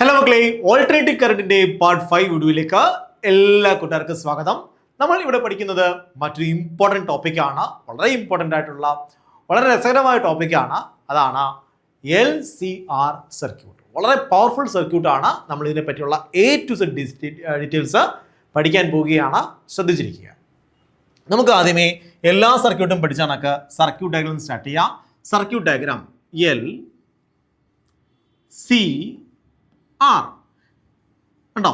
Hello മക്കളെ, alternative കറണ്ടിന്റെ part 5 വീഡിയോയിലേക്ക് എല്ലാ കൂട്ടുകാർക്കും സ്വാഗതം. നമ്മൾ ഇവിടെ പഠിക്കുന്നത് മറ്റൊരു ഇമ്പോർട്ടൻറ്റ് ടോപ്പിക്കാണ്. വളരെ ഇമ്പോർട്ടൻ്റ് ആയിട്ടുള്ള വളരെ രസകരമായ ടോപ്പിക്കാണ്. അതാണ് LCR സർക്യൂട്ട്. വളരെ പവർഫുൾ സർക്യൂട്ടാണ്. നമ്മൾ ഇതിനെ പറ്റിയുള്ള A to Z ഡീറ്റെയിൽസ് പഠിക്കാൻ പോവുകയാണ്. ശ്രദ്ധിച്ചിരിക്കുക. നമുക്ക് ആദ്യമേ എല്ലാ സർക്യൂട്ടും പഠിച്ച കണക്ക് സർക്യൂട്ട് ഡയഗ്രാം സ്റ്റാർട്ട് ചെയ്യാം. സർക്യൂട്ട് ഡയഗ്രാം LCR ഉണ്ടോ?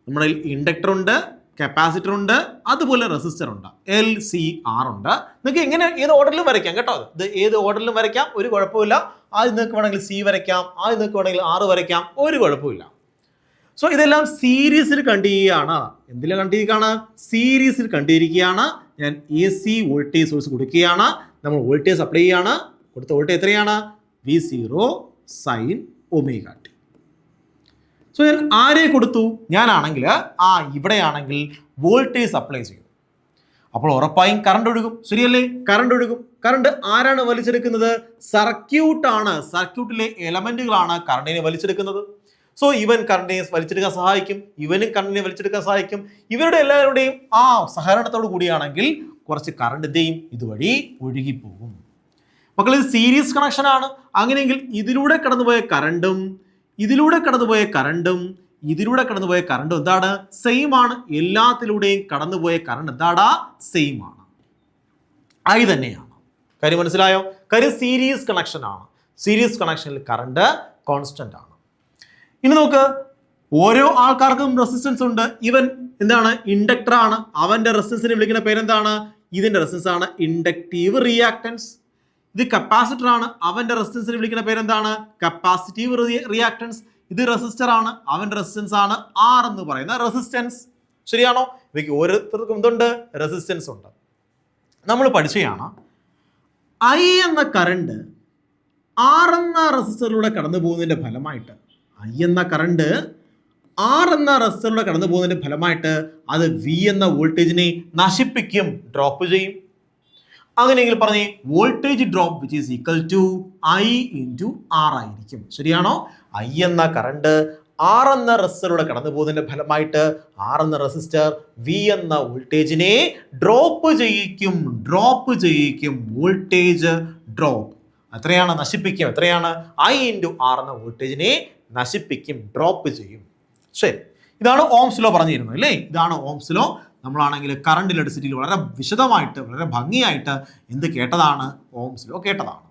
നമ്മുടെ ഇൻഡക്ടർ ഉണ്ട്, കപ്പാസിറ്റർ ഉണ്ട്, അതുപോലെ റെസിസ്റ്റർ ഉണ്ട്. LCR ഉണ്ട്. നിങ്ങൾക്ക് എങ്ങനെ ഏത് ഓർഡറിലും വരയ്ക്കാം കേട്ടോ. ഇത് ഏത് ഓർഡറിലും വരയ്ക്കാം, ഒരു കുഴപ്പമില്ല. ആദ്യം നിങ്ങൾക്ക് വേണമെങ്കിൽ C വരയ്ക്കാം, ആദ്യം നിങ്ങൾക്ക് വേണമെങ്കിൽ R വരയ്ക്കാം, ഒരു കുഴപ്പമില്ല. സോ ഇതെല്ലാം സീരീസിൽ കണ്ടിരിക്കുകയാണ്. എന്തിലാണ് കണ്ടിരിക്കുകയാണ്? സീരീസിൽ കണ്ടിരിക്കുകയാണ്. ഞാൻ AC വോൾട്ടേജ് സോഴ്സ് കൊടുക്കുകയാണ്. നമ്മൾ വോൾട്ടേജ് സപ്ലൈ ചെയ്യുകയാണ്. കൊടുത്ത വോൾട്ടേജ് എത്രയാണ്? V0 sin ωt. സോ ഞാൻ ആരെ കൊടുത്തു? ഞാനാണെങ്കിൽ ഇവിടെയാണെങ്കിൽ വോൾട്ടേജ് സപ്ലൈ ചെയ്യും. അപ്പോൾ ഉറപ്പായും കറണ്ട് ഒഴുകും. ശരിയല്ലേ? കറണ്ട് ഒഴുകും. കറണ്ട് ആരാണ് വലിച്ചെടുക്കുന്നത്? സർക്യൂട്ടാണ്. സർക്യൂട്ടിലെ എലമെന്റുകളാണ് കറണ്ടിനെ വലിച്ചെടുക്കുന്നത്. സോ ഇവൻ കറണ്ടിനെ വലിച്ചെടുക്കാൻ സഹായിക്കും, ഇവനും കറണ്ടിനെ വലിച്ചെടുക്കാൻ സഹായിക്കും. ഇവരുടെ എല്ലാവരുടെയും സഹകരണത്തോടു കൂടിയാണെങ്കിൽ കുറച്ച് കറണ്ട് എന്തെയും ഇതുവഴി ഒഴുകിപ്പോകും. മക്കൾ, ഇത് സീരീസ് കണക്ഷൻ ആണ്. അങ്ങനെയെങ്കിൽ ഇതിലൂടെ കടന്നുപോയ കറണ്ടും ഇതിലൂടെ കടന്നുപോയ കറണ്ടും എന്താണ്? സെയിം ആണ്. എല്ലാത്തിലൂടെയും കടന്നുപോയ കറണ്ട് എന്താണ്? സെയിം ആണ്. ആയി തന്നെയാണ്. കാര്യം മനസ്സിലായോ? കാര്യം സീരീസ് കണക്ഷൻ ആണ്. സീരീസ് കണക്ഷനിൽ കറണ്ട് കോൺസ്റ്റന്റ് ആണ്. ഇനി നോക്ക്, ഓരോ ആൾക്കാർക്കും റെസിസ്റ്റൻസ് ഉണ്ട്. ഇവൻ എന്താണ്? ഇൻഡക്ടർ ആണ്. അവന്റെ റെസിസ്റ്റൻസിനെ വിളിക്കുന്ന പേരെന്താണ്? ഇതിന്റെ റെസിസ്റ്റൻസ് ആണ് ഇൻഡക്റ്റീവ് റിയാക്ടൻസ്. ഇത് കപ്പാസിറ്റർ ആണ്. അവന്റെ റെസിസ്റ്റൻസിനെ വിളിക്കുന്ന പേരെന്താണ്? Capacitive reactance. ഇത് റെസിസ്റ്റർ ആണ്. അവന്റെ റെസിസ്റ്റൻസ് ആണ് R എന്ന് പറയുന്ന റെസിസ്റ്റൻസ്. ശരിയാണോ? ഇവയ്ക്ക് ഓരോരുത്തർക്കും എന്തുണ്ട്? റെസിസ്റ്റൻസ് ഉണ്ട്. നമ്മൾ പഠിച്ചതാണ് I എന്ന കറണ്ട് R എന്ന റെസിസ്റ്ററിലൂടെ കടന്നു പോകുന്നതിന്റെ ഫലമായിട്ട് R എന്ന റെസിസ്റ്ററിലൂടെ കടന്നു പോകുന്നതിന്റെ ഫലമായിട്ട് അത് V എന്ന വോൾട്ടേജിനെ നശിപ്പിക്കും, ഡ്രോപ്പ് ചെയ്യും. അങ്ങനെയെങ്കിൽ പറഞ്ഞേ voltage drop which is equal to I into R ആയിരിക്കും. ശരിയാണോ? I എന്ന കറണ്ട് R എന്ന റെസിസ്റ്ററിലൂടെ കടന്നു പോകുന്നതിന്റെ ഫലമായിട്ട് R എന്ന റെസിസ്റ്റർ V എന്ന വോൾട്ടേജിനെ ഡ്രോപ്പ് ചെയ്യിക്കും. വോൾട്ടേജ് ഡ്രോപ്പ് എത്രയാണ്? നശിപ്പിക്കും. എത്രയാണ്? I into R എന്ന വോൾട്ടേജിനെ നശിപ്പിക്കും, ഡ്രോപ്പ് ചെയ്യും. ശരി, ഇതാണ് ഓംസ് ലോ പറഞ്ഞിരുന്നത് അല്ലേ? ഇതാണ് ഓംസ് ലോ. നമ്മളാണെങ്കിൽ കറണ്ട് ഇലക്ട്രിസിറ്റിയിൽ വളരെ വിശദമായിട്ട് വളരെ ഭംഗിയായിട്ട് എന്ത് കേട്ടതാണ്? ഓംസ് ലോ കേട്ടതാണ്.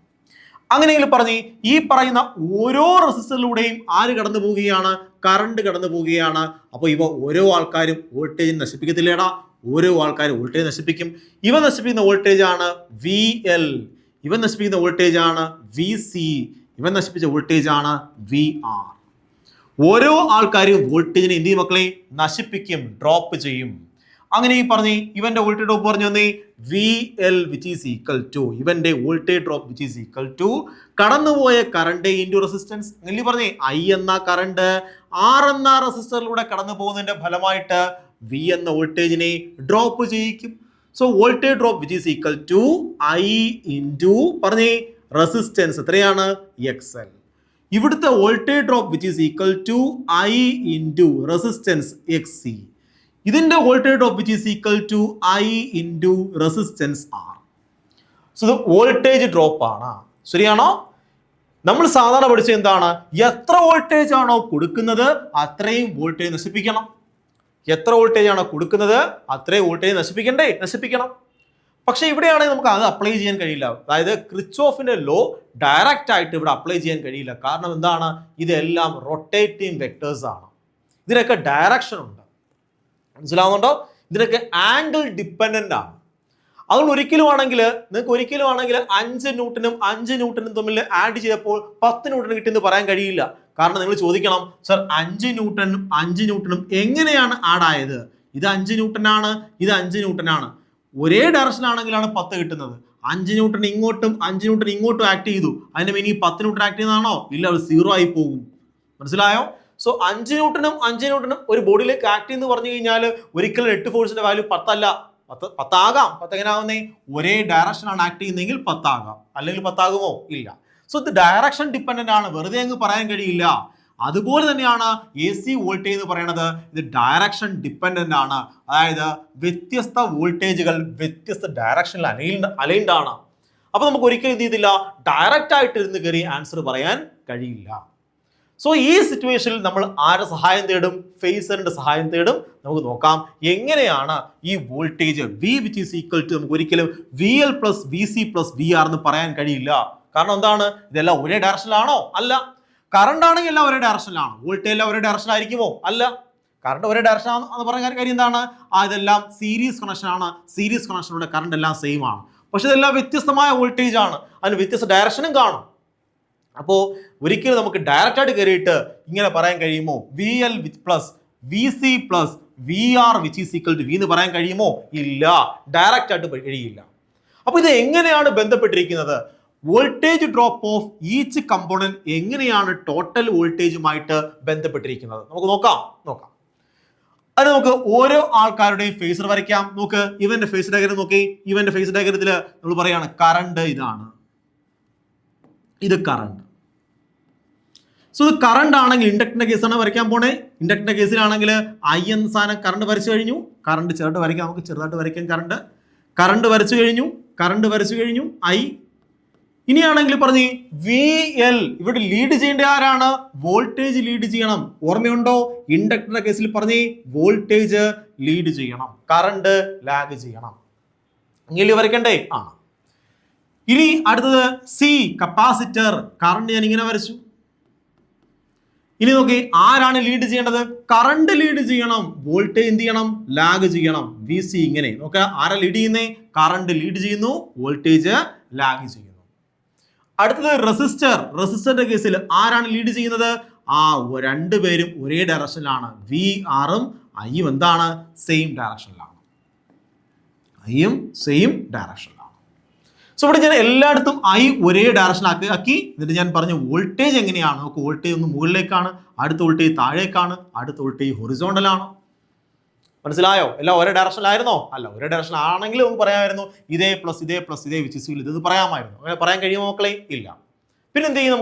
അങ്ങനെയെങ്കിൽ പറഞ്ഞ് ഈ പറയുന്ന ഓരോ റെസിസ്റ്ററിലൂടെയും ആര് കടന്നു പോവുകയാണ്? കറണ്ട് കടന്നു പോവുകയാണ്. അപ്പോൾ ഇവ ഓരോ ആൾക്കാരും വോൾട്ടേജ് നശിപ്പിക്കത്തില്ലേടാ? ഓരോ ആൾക്കാരും വോൾട്ടേജ് നശിപ്പിക്കും. ഇവ നശിപ്പിക്കുന്ന വോൾട്ടേജ് ആണ് VL, ഇവൻ നശിപ്പിക്കുന്ന വോൾട്ടേജ് ആണ് VC, ഇവൻ നശിപ്പിച്ച വോൾട്ടേജ് ആണ് VR. ഓരോ ആൾക്കാരും വോൾട്ടേജിനെ എന്ത് ചെയ്യും മക്കളെ? നശിപ്പിക്കും, ഡ്രോപ്പ് ചെയ്യും. അങ്ങനെ ഈ പറഞ്ഞ് ഇവന്റെ വോൾട്ടേജ് ഡ്രോപ്പ് പറഞ്ഞു വന്നേ VL which is equal to ഇവന്റെ voltage drop which is equal to കടന്നുപോയ കറണ്ട് ഇൻറ്റു റെസിസ്റ്റൻസ്. അങ്ങനെ പറഞ്ഞേ I എന്ന കറണ്ട് R എന്ന റെസിസ്റ്ററിലൂടെ കടന്നു പോകുന്നതിന്റെ ഫലമായിട്ട് V എന്ന വോൾട്ടേജിനെ ഡ്രോപ്പ് ചെയ്യിക്കും. So voltage drop which is equal to I into പറഞ്ഞേ റെസിസ്റ്റൻസ് എത്രയാണ്? XL. ഇവിടുത്തെ voltage drop which is equal to I into resistance XC. ഇതിന്റെ voltage drop which is equal to I into resistance R. So ഇത് voltage drop ആണ്. ശരിയാണോ? നമ്മൾ സാധാരണ പഠിച്ചത് എന്താണ്? എത്ര വോൾട്ടേജ് ആണോ കൊടുക്കുന്നത് അത്രയും വോൾട്ടേജ് നശിപ്പിക്കണം. എത്ര വോൾട്ടേജ് ആണോ കൊടുക്കുന്നത് അത്രയും വോൾട്ടേജ് നശിപ്പിക്കണം. പക്ഷെ ഇവിടെയാണെങ്കിൽ നമുക്ക് അത് അപ്ലൈ ചെയ്യാൻ കഴിയില്ല. അതായത് ക്രിച്ച്ഹോഫിന്റെ ലോ ഡയറക്റ്റ് ആയിട്ട് ഇവിടെ അപ്ലൈ ചെയ്യാൻ കഴിയില്ല. കാരണം എന്താണ്? ഇതെല്ലാം റൊട്ടേറ്റിംഗ് വെക്ടേഴ്സ് ആണ്. ഇതിനൊക്കെ ഡയറക്ഷൻ ഉണ്ട്. മനസ്സിലാവുന്നുണ്ടോ? ഇതിനൊക്കെ ആംഗിൾ ഡിപ്പെൻഡന്റ് ആണ്. അതുകൊണ്ട് ഒരിക്കലും ആണെങ്കിൽ 5 ന്യൂട്ടനും 5 ന്യൂട്ടനും തമ്മിൽ ആഡ് ചെയ്തപ്പോൾ 10 ന്യൂട്ടൺ കിട്ടിയെന്ന് പറയാൻ കഴിയില്ല. കാരണം നിങ്ങൾ ചോദിക്കണം, സർ 5 ന്യൂട്ടനും എങ്ങനെയാണ് ആഡ് ആയത്? ഇത് 5 ന്യൂട്ടനാണ്, ഇത് 5 ന്യൂട്ടനാണ്. ഒരേ ഡയറക്ഷൻ ആണെങ്കിലാണ് 10 കിട്ടുന്നത്. 5 ന്യൂട്ടൺ ഇങ്ങോട്ടും 5 ന്യൂട്ടൺ ഇങ്ങോട്ടും ആക്ട് ചെയ്തു. അതിന് ഇനി 10 ന്യൂട്ടൺ ആക്ട് ചെയ്യുന്നതാണോ? ഇല്ല, അത് 0 ആയി പോകും. മനസ്സിലായോ? സോ 5 ന്യൂട്ടനും ഒരു ബോഡിയിലേക്ക് ആക്ട് എന്ന് പറഞ്ഞു കഴിഞ്ഞാൽ ഒരിക്കലും നെറ്റ് ഫോഴ്സിന്റെ വാല്യൂ 10 അല്ല, 10 ആകാം. 10 എങ്ങനെ ആവുന്നേ? ഒരേ ഡയറക്ഷൻ ആണ് ആക്ട് ചെയ്യുന്നതെങ്കിൽ 10 ആകാം, അല്ലെങ്കിൽ 10 ആകുമോ? ഇല്ല. സോ ഇത് ഡയറക്ഷൻ ഡിപ്പെൻഡന്റ് ആണ്. വെറുതെ അങ്ങ് പറയാൻ കഴിയില്ല. അതുപോലെ തന്നെയാണ് എ സി വോൾട്ടേജ് എന്ന് പറയുന്നത്. ഇത് ഡയറക്ഷൻ ഡിപ്പെൻഡന്റ് ആണ്. അതായത് വ്യത്യസ്ത വോൾട്ടേജുകൾ വ്യത്യസ്ത ഡയറക്ഷനിൽ അലൈൻഡ് ആണ്. അപ്പൊ നമുക്ക് ഒരിക്കലും എന്ത് ചെയ്തില്ല, ഡയറക്റ്റ് ആയിട്ട് ഇരുന്ന് കയറി ആൻസർ പറയാൻ കഴിയില്ല. സോ ഈ സിറ്റുവേഷനിൽ നമ്മൾ ആരുടെ സഹായം തേടും? ഫേസറിന്റെ സഹായം തേടും. നമുക്ക് നോക്കാം എങ്ങനെയാണ് ഈ voltage V which is equal to നമുക്ക് ഒരിക്കലും VL plus VC plus VR എന്ന് പറയാൻ കഴിയില്ല. കാരണം എന്താണ്? ഇതെല്ലാം ഒരേ ഡയറക്ഷനിലാണോ? അല്ല. കറണ്ട് ആണെങ്കിൽ എല്ലാം ഒരേ ഡയറക്ഷനിലാണ്. വോൾട്ടേജ് എല്ലാം ഒരേ ഡയറക്ഷനിലായിരിക്കുമോ? അല്ല. കറണ്ട് ഒരേ ഡയറക്ഷൻ എന്ന് പറയാൻ കാര്യം എന്താണ്? ഇതെല്ലാം സീരീസ് കണക്ഷൻ ആണ്. സീരീസ് കണക്ഷനിലൂടെ കറണ്ട് എല്ലാം സെയിം ആണ്. പക്ഷെ ഇതെല്ലാം വ്യത്യസ്തമായ വോൾട്ടേജ് ആണ്. അതിന് വ്യത്യസ്ത ഡയറക്ഷനും കാണും. അപ്പോൾ ഒരിക്കലും നമുക്ക് ഡയറക്റ്റ് ആയിട്ട് കയറിയിട്ട് ഇങ്ങനെ പറയാൻ കഴിയുമോ? VL plus VC plus VR which is equal to V എന്ന് പറയാൻ കഴിയുമോ? ഇല്ല, ഡയറക്റ്റ് ആയിട്ട് കഴിയില്ല. അപ്പൊ ഇത് എങ്ങനെയാണ് ബന്ധപ്പെട്ടിരിക്കുന്നത്? Voltage drop of each component എങ്ങനെയാണ് ടോട്ടൽ വോൾട്ടേജുമായിട്ട് ബന്ധപ്പെട്ടിരിക്കുന്നത്? നമുക്ക് നോക്കാം. അത് നമുക്ക് ഓരോ ആൾക്കാരുടെയും ഫേസർ വരയ്ക്കാം. നോക്ക്, ഇവന്റെ ഫേസ് ഡയഗ്രം നോക്കി. ഇവന്റെ ഫേസ് ഡയഗ്രത്തിൽ നമ്മൾ പറയാണ് കറണ്ട് ഇതാണ്, ഇത് കറണ്ട്. സോ ഇത് കറണ്ട് ആണെങ്കിൽ ഇൻഡക്ടറിന്റെ കേസാണ് വരയ്ക്കാൻ പോണേ. ഇൻഡക്ടറിന്റെ കേസിലാണെങ്കിൽ I എന്ന സാധനം കറണ്ട് വരച്ചു കഴിഞ്ഞു. കറണ്ട് ചെറുതായിട്ട് വരയ്ക്കാം, നമുക്ക് ചെറുതായിട്ട് വരയ്ക്കാം. കറണ്ട് വരച്ചു കഴിഞ്ഞു I. ഇനിയാണെങ്കിൽ പറഞ്ഞ് VL ഇവിടെ ലീഡ് ചെയ്യേണ്ട ആരാണ്? വോൾട്ടേജ് ലീഡ് ചെയ്യണം. ഓർമ്മയുണ്ടോ? ഇൻഡക്ടറിന്റെ കേസിൽ പറഞ്ഞ് വോൾട്ടേജ് ലീഡ് ചെയ്യണം, കറണ്ട് ലാഗ് ചെയ്യണം. ഇങ്ങനെ വരയ്ക്കണ്ടേ? ആണ്. ഇനി അടുത്തത് C കപ്പാസിറ്റർ. കറണ്ട് ഞാൻ ഇങ്ങനെ വരച്ചു. ഇനി നോക്കി, ആരാണ് ലീഡ് ചെയ്യേണ്ടത്? കറണ്ട് ലീഡ് ചെയ്യണം, വോൾട്ടേജ് എന്ത് ചെയ്യണം? ലാഗ് ചെയ്യണം. VC ഇങ്ങനെ നോക്കുക. ആരാ ലീഡ് ചെയ്യുന്നേ? കറണ്ട് ലീഡ് ചെയ്യുന്നു, വോൾട്ടേജ് ലാഗ് ചെയ്യുന്നു. അടുത്തത് റെസിസ്റ്ററിന്റെ കേസിൽ ആരാണ് ലീഡ് ചെയ്യുന്നത്? രണ്ടുപേരും ഒരേ ഡയറക്ഷനിലാണ്. VRഉം Iയും എന്താണ്? സെയിം ഡയറക്ഷനിലാണ്. സോ ഇവിടെ ഞാൻ എല്ലായിടത്തും I ഒരേ ഡയറക്ഷൻ ആക്കി. എന്നിട്ട് ഞാൻ പറഞ്ഞു വോൾട്ടേജ് എങ്ങനെയാണ്? നമുക്ക് വോൾട്ടേജ് ഒന്ന് മുകളിലേക്കാണ്, അടുത്ത വോൾട്ടേജ് താഴേക്കാണ്, അടുത്ത വോൾട്ടേജ് ഹൊറിസോണ്ടലാണ്. മനസ്സിലായോ? എല്ലാം ഒരേ ഡയറക്ഷനിലായിരുന്നോ? അല്ല. ഒരേ ഡയറക്ഷൻ ആണെങ്കിൽ നമുക്ക് പറയാമായിരുന്നു ഇതേ പ്ലസ് ഇതേ വിച്ച് ഇത് പറയാമായിരുന്നു. അങ്ങനെ പറയാൻ കഴിയുമോ മക്കളെ? ഇല്ല. പിന്നെ എന്ത് ചെയ്യും?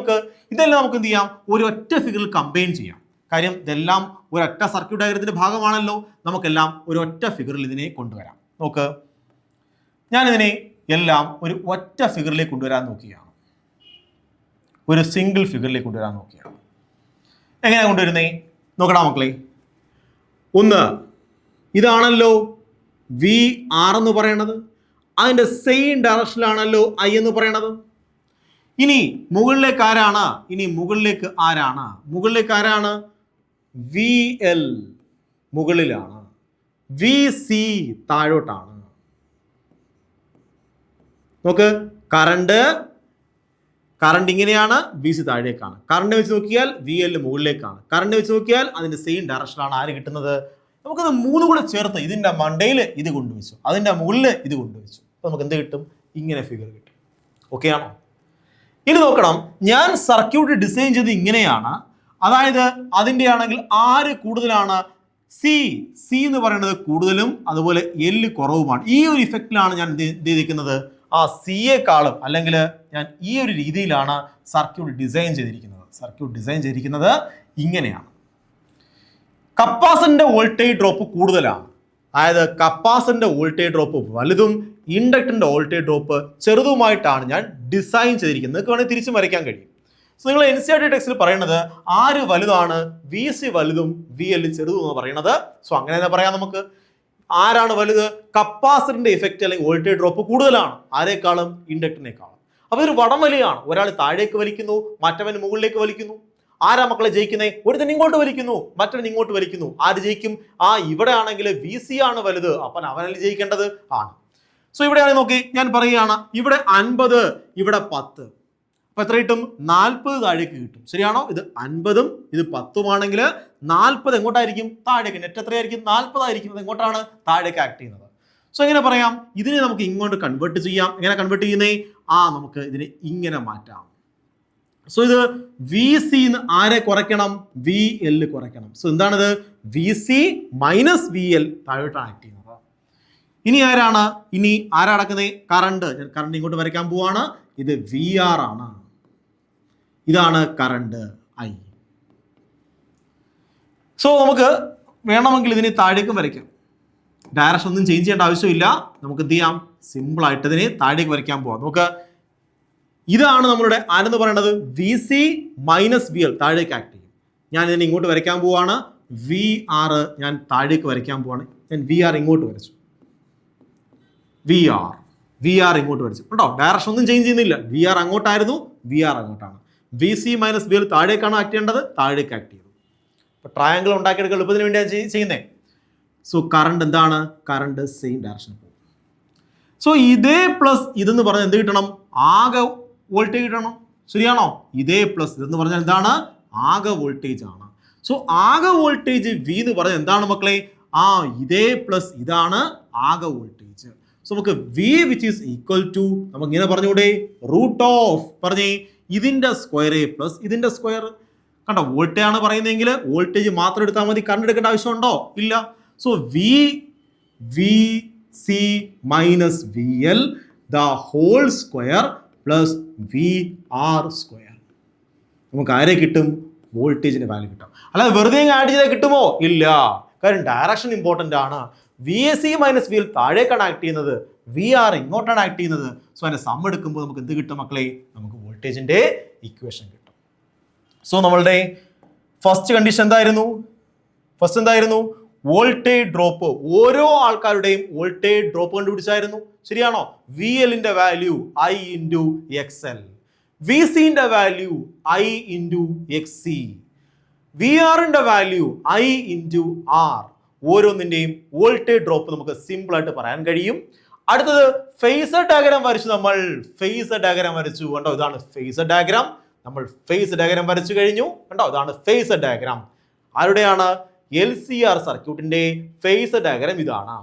ഇതെല്ലാം നമുക്ക് എന്ത് ചെയ്യാം? ഒരൊറ്റ ഫിഗറിൽ കമ്പൈൻ ചെയ്യാം. കാര്യം ഇതെല്ലാം ഒരൊറ്റ സർക്യൂട്ട് ഡയഗ്രത്തിന്റെ ഭാഗമാണല്ലോ. നമുക്കെല്ലാം ഒരൊറ്റ ഫിഗറിൽ ഇതിനെ കൊണ്ടുവരാം. നോക്ക്, ഞാനിതിനെ എല്ലാം ഒരു ഒറ്റ ഫിഗറിലേക്ക് കൊണ്ടുവരാൻ നോക്കുകയാണ്. ഒരു സിംഗിൾ ഫിഗറിലേക്ക് കൊണ്ടുവരാൻ നോക്കുകയാണ്. എങ്ങനെയാണ് കൊണ്ടുവരുന്നേ? നോക്കടാ മക്കളെ. ഒന്ന്, ഇതാണല്ലോ VR എന്ന് പറയണത്. അതിൻ്റെ സെയിം ഡയറക്ഷനിലാണല്ലോ I എന്ന് പറയണത്. ഇനി മുകളിലേക്ക് ആരാണ്? മുകളിലേക്ക് ആരാണ്? VL മുകളിലാണ്, VC താഴോട്ടാണ്. നോക്ക്, കറണ്ട് ഇങ്ങനെയാണ്, VC താഴേക്കാണ്. കറണ്ട് വെച്ച് നോക്കിയാൽ VL മുകളിലേക്കാണ്. കറണ്ട് വെച്ച് നോക്കിയാൽ അതിന്റെ സെയിം ഡയറക്ഷനാണ് ആര് കിട്ടുന്നത്? നമുക്കത് മൂന്നും കൂടെ ചേർത്ത് ഇതിന്റെ മണ്ടയിൽ ഇത് കൊണ്ടുവച്ചു, അതിന്റെ മുകളിൽ ഇത് കൊണ്ടുവച്ചു. അപ്പൊ നമുക്ക് എന്ത് കിട്ടും? ഇങ്ങനെ ഫിഗർ കിട്ടും. ഓക്കെ ആണോ? ഇനി നോക്കണം, ഞാൻ സർക്യൂട്ട് ഡിസൈൻ ചെയ്ത് ഇങ്ങനെയാണ്. അതായത് അതിന്റെ ആണെങ്കിൽ ആര് കൂടുതലാണ്? സി എന്ന് പറയുന്നത് കൂടുതലും അതുപോലെ L കുറവുമാണ്. ഈ ഒരു ഇഫക്റ്റിലാണ് ഞാൻ എന്ത് ചെയ്തിരിക്കുന്നത്? സിയെക്കാളും അല്ലെങ്കിൽ ഞാൻ ഈ ഒരു രീതിയിലാണ് സർക്യൂട്ട് ഡിസൈൻ ചെയ്തിരിക്കുന്നത്. ഇങ്ങനെയാണ്. കപ്പാസിറ്ററിന്റെ വോൾട്ടേജ് ഡ്രോപ്പ് കൂടുതലാണ്. അതായത് കപ്പാസിറ്ററിന്റെ വോൾട്ടേജ് ഡ്രോപ്പ് വലുതും ഇൻഡക്ടറിന്റെ വോൾട്ടേജ് ഡ്രോപ്പ് ചെറുതുമായിട്ടാണ് ഞാൻ ഡിസൈൻ ചെയ്തിരിക്കുന്നത്. നിങ്ങൾക്ക് വേണമെങ്കിൽ തിരിച്ചും വരയ്ക്കാൻ കഴിയും. സോ നിങ്ങൾ NCERT ടെക്സ്റ്റിൽ പറയുന്നത് ആര് വലുതാണ്? VC വലുതും VL ചെറുതും എന്ന് പറയുന്നത്. സോ അങ്ങനെ തന്നെ പറയാം നമുക്ക്. ആരാണ് വലുത്? കപ്പാസിറ്ററിന്റെ ഇഫക്റ്റ് അല്ലെങ്കിൽ വോൾട്ടേജ് ഡ്രോപ്പ് കൂടുതലാണ് ആരേക്കാളും? ഇൻഡക്ടറിനേക്കാളും. അപ്പോൾ ഒരു വടംവലിയാണ്. ഒരാൾ താഴേക്ക് വലിക്കുന്നു, മറ്റവൻ മുകളിലേക്ക് വലിക്കുന്നു. ആരാ മക്കളെ ജയിക്കുന്നത്? ഒരുത്തൻ ഇങ്ങോട്ട് വലിക്കുന്നു, മറ്റവൻ ഇങ്ങോട്ട് വലിക്കുന്നു. ആര് ജയിക്കും? ഇവിടെ ആണെങ്കിൽ VC ആണ് വലുത്, അപ്പം അവനല്ലേ ജയിക്കേണ്ടത് ആണ്. സോ ഇവിടെയാണെങ്കിൽ നോക്കി, ഞാൻ പറയുകയാണ് ഇവിടെ 50, ഇവിടെ 10. അപ്പൊ എത്ര കിട്ടും? 40 താഴേക്ക് കിട്ടും. ശരിയാണോ? ഇത് 50ഉം ഇത് 10ഉമാണെങ്കിൽ 40 എങ്ങോട്ടായിരിക്കും? താഴേക്ക്. നെറ്റ് എത്രയായിരിക്കും? 40 ആയിരിക്കും. അത് എങ്ങോട്ടാണ്? താഴേക്ക് ആക്ട് ചെയ്യുന്നത്. സോ എങ്ങനെ പറയാം? ഇതിനെ നമുക്ക് ഇങ്ങോട്ട് കൺവേർട്ട് ചെയ്യാം. എങ്ങനെ കൺവേർട്ട് ചെയ്യുന്നേ? നമുക്ക് ഇതിനെ ഇങ്ങനെ മാറ്റാം. സോ ഇത് VC ആരെ കുറയ്ക്കണം? VL കുറയ്ക്കണം. സോ എന്താണിത്? VC മൈനസ് VL താഴോട്ടാണ് ആക്ട് ചെയ്യുന്നത്. ഇനി ആരാ നടക്കുന്നത്? കറണ്ട്. ഞാൻ കറണ്ട് ഇങ്ങോട്ട് വരയ്ക്കാൻ പോവാണ്. ഇത് VR ആണ്. ഇതാണ് കറണ്ട് I. സോ നമുക്ക് വേണമെങ്കിൽ ഇതിനെ താഴേക്കും വരയ്ക്കാം. ഡയറക്ഷൻ ഒന്നും ചേഞ്ച് ചെയ്യേണ്ട ആവശ്യമില്ല. നമുക്ക് എന്ത് ചെയ്യാം, സിമ്പിൾ ആയിട്ട് ഇതിനെ താഴേക്ക് വരയ്ക്കാൻ പോവാം. നമുക്ക് ഇതാണ് നമ്മളുടെ ആരെന്ന് പറയുന്നത് V C minus V L താഴേക്ക് ആക്ട് ചെയ്യും. ഞാൻ ഇതിനെ ഇങ്ങോട്ട് വരയ്ക്കാൻ പോവാണ്. വി ആർ ഞാൻ താഴേക്ക് വരയ്ക്കാൻ പോവാണ്. ഞാൻ വി ആർ ഇങ്ങോട്ട് വരച്ചു. വി ആർ ഇങ്ങോട്ട് വരച്ചു കേട്ടോ. ഡയറക്ഷൻ ഒന്നും ചേഞ്ച് ചെയ്യുന്നില്ല. വി ആർ അങ്ങോട്ടായിരുന്നു, വി ആർ അങ്ങോട്ടാണ്. V C minus V L താഴേക്കാണ് ആക്ട് ചെയ്യേണ്ടത്, താഴേക്ക് ആക്ട് ചെയ്തു. അപ്പോൾ ട്രയാങ്കിൾ ഉണ്ടാക്കിയെടുക്കുക എളുപ്പത്തിന് വേണ്ടിയാണ് ചെയ്യുന്നത്. സോ കറണ്ട് എന്താണ്, കറണ്ട് സെയിം ഡയറക്ഷൻ പോകും. സോ ഇതേ പ്ലസ് ഇതെന്ന് പറഞ്ഞാൽ എന്ത് കിട്ടണം, ആകെ വോൾട്ടേജ് കിട്ടണം. ശരിയാണോ? ഇതേ പ്ലസ് ഇതെന്ന് പറഞ്ഞാൽ എന്താണ്, ആകെ വോൾട്ടേജ് ആണ്. സോ ആകെ വോൾട്ടേജ് വി എന്ന് പറഞ്ഞാൽ എന്താണ് മക്കളെ, ഇതേ പ്ലസ് ഇതാണ് ആകെ വോൾട്ടേജ്. സോ നമുക്ക് V which is equal to നമുക്ക് ഇങ്ങനെ പറഞ്ഞൂടെ, റൂട്ട് ഓഫ് പറഞ്ഞേ ഇതിന്റെ സ്ക്വയർ പ്ലസ് ഇതിന്റെ സ്ക്വയർ. കണ്ടോ, വോൾട്ടേജ് ആണ് പറയുന്നതെങ്കിൽ വോൾട്ടേജ് മാത്രം എടുത്താൽ മതി, കറണ്ട് എടുക്കേണ്ട ആവശ്യമുണ്ടോ? ഇല്ല. So V C minus V L the whole square plus V R square. നമുക്ക് ആരെ കിട്ടും, വോൾട്ടേജിന്റെ വാല്യൂ കിട്ടും. അല്ലാതെ വെറുതെ ആഡ് ചെയ്താൽ കിട്ടുമോ? ഇല്ല. കാരണം ഡയറക്ഷൻ ഇമ്പോർട്ടൻ്റ് ആണ്. V S C minus V L താഴേക്കാണ് ആക്ട് ചെയ്യുന്നത്, വി ആർ ഇങ്ങോട്ടാണ് ആക്ട് ചെയ്യുന്നത്. സോ അതിന്റെ സം എടുക്കുമ്പോൾ നമുക്ക് എന്ത് കിട്ടും മക്കളെ, നമുക്ക് വോൾട്ടേജിന്റെ ഇക്വേഷൻ കിട്ടും. സോ നമ്മളുടെ ഫസ്റ്റ് കണ്ടീഷൻ എന്തായിരുന്നു, വോൾട്ടേജ് ഡ്രോപ്പ്. ഓരോ ആൾക്കാരുടെയും വോൾട്ടേജ് ഡ്രോപ്പ് കണ്ടുപിടിച്ചായിരുന്നു. ശരിയാണോ? വി എല്ലിന്റെ value I into X L, V സിന്റെ value I into X C, V ആറിന്റെ വാല്യൂ ഐ ഇൻറ്റു ആർ. ഓരോന്നിന്റെയും വോൾട്ടേജ് ഡ്രോപ്പ് നമുക്ക് സിമ്പിൾ ആയിട്ട് പറയാൻ കഴിയും. അടുത്തത് ഫേസർ ഡയഗ്രാം വരച്ചു. നമ്മൾ ഫേസർ ഡയഗ്രാം വരച്ചു. കണ്ടോ, ഇതാണ് ഫേസർ ഡയഗ്രാം. നമ്മൾ ഫേസർ ഡയഗ്രാം വരച്ചു കഴിഞ്ഞു. കണ്ടോ, ഇതാണ് ഫേസർ ഡയഗ്രാം. ആരുടെയാണ്? എൽ സി ആർ സർക്യൂട്ടിന്റെ ഫേസർ ഡയഗ്രാം ഇതാണ്.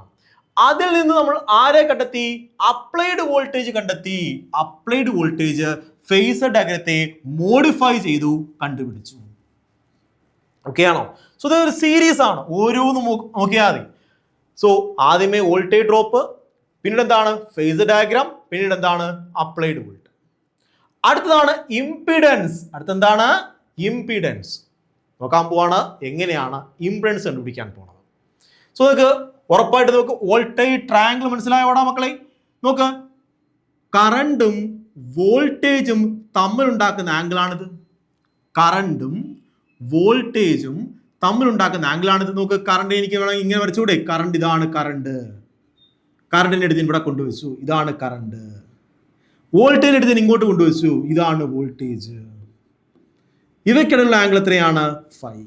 അതിൽ നിന്ന് നമ്മൾ ആരെ കണ്ടെത്തി? അപ്ലൈഡ് വോൾട്ടേജ് കണ്ടെത്തി. അപ്ലൈഡ് വോൾട്ടേജ് ഫേസർ ഡയഗ്രത്തെ മോഡിഫൈ ചെയ്തു കണ്ടുപിടിച്ചു. ഓക്കെ ആണോ? സോ ഇത് ഒരു സീരീസ് ആണ്, ഓരോന്നും നോക്കിയാൽ മതി. സോ ആദ്യമേ വോൾട്ടേജ് ഡ്രോപ്പ്, പിന്നീട് എന്താണ് ഫേസർ ഡയഗ്രാം, പിന്നീട് എന്താണ് അപ്ലൈഡ് വോൾട്ടേജ്. അടുത്തതാണ് ഇംപിഡൻസ്. അടുത്തെന്താണ് ഇംപിഡൻസ് നോക്കാൻ പോവാണ്. എങ്ങനെയാണ് ഇംപിഡൻസ് കണ്ടുപിടിക്കാൻ പോണത്? സോ നമുക്ക് ഉറപ്പായിട്ട് നമുക്ക് വോൾട്ടേജ് ട്രയാങ്കിൾ മനസ്സിലായോടാ മക്കളെ? നോക്ക്, കറണ്ടും വോൾട്ടേജും തമ്മിലുണ്ടാക്കുന്ന ആംഗിളാണിത്. കറണ്ടും വോൾട്ടേജും തമ്മിലുണ്ടാക്കുന്ന ആംഗിളാണിത്. നോക്ക്, കറണ്ട് എനിക്ക് വേണമെങ്കിൽ ഇങ്ങനെ വരച്ചുകൂടെ? കറണ്ട് ഇതാണ് കറണ്ട്. കറണ്ടിന്റെ അടുത്ത് ഇവിടെ കൊണ്ടുവച്ചു, ഇതാണ് കറണ്ട്. വോൾട്ടേജിന്റെ അടുത്ത് ഇങ്ങോട്ട് കൊണ്ടുവച്ചു, ഇതാണ് വോൾട്ടേജ്. ഇവയ്ക്കിടയിലുള്ള ആംഗിൾ എത്രയാണ്? ഫൈ.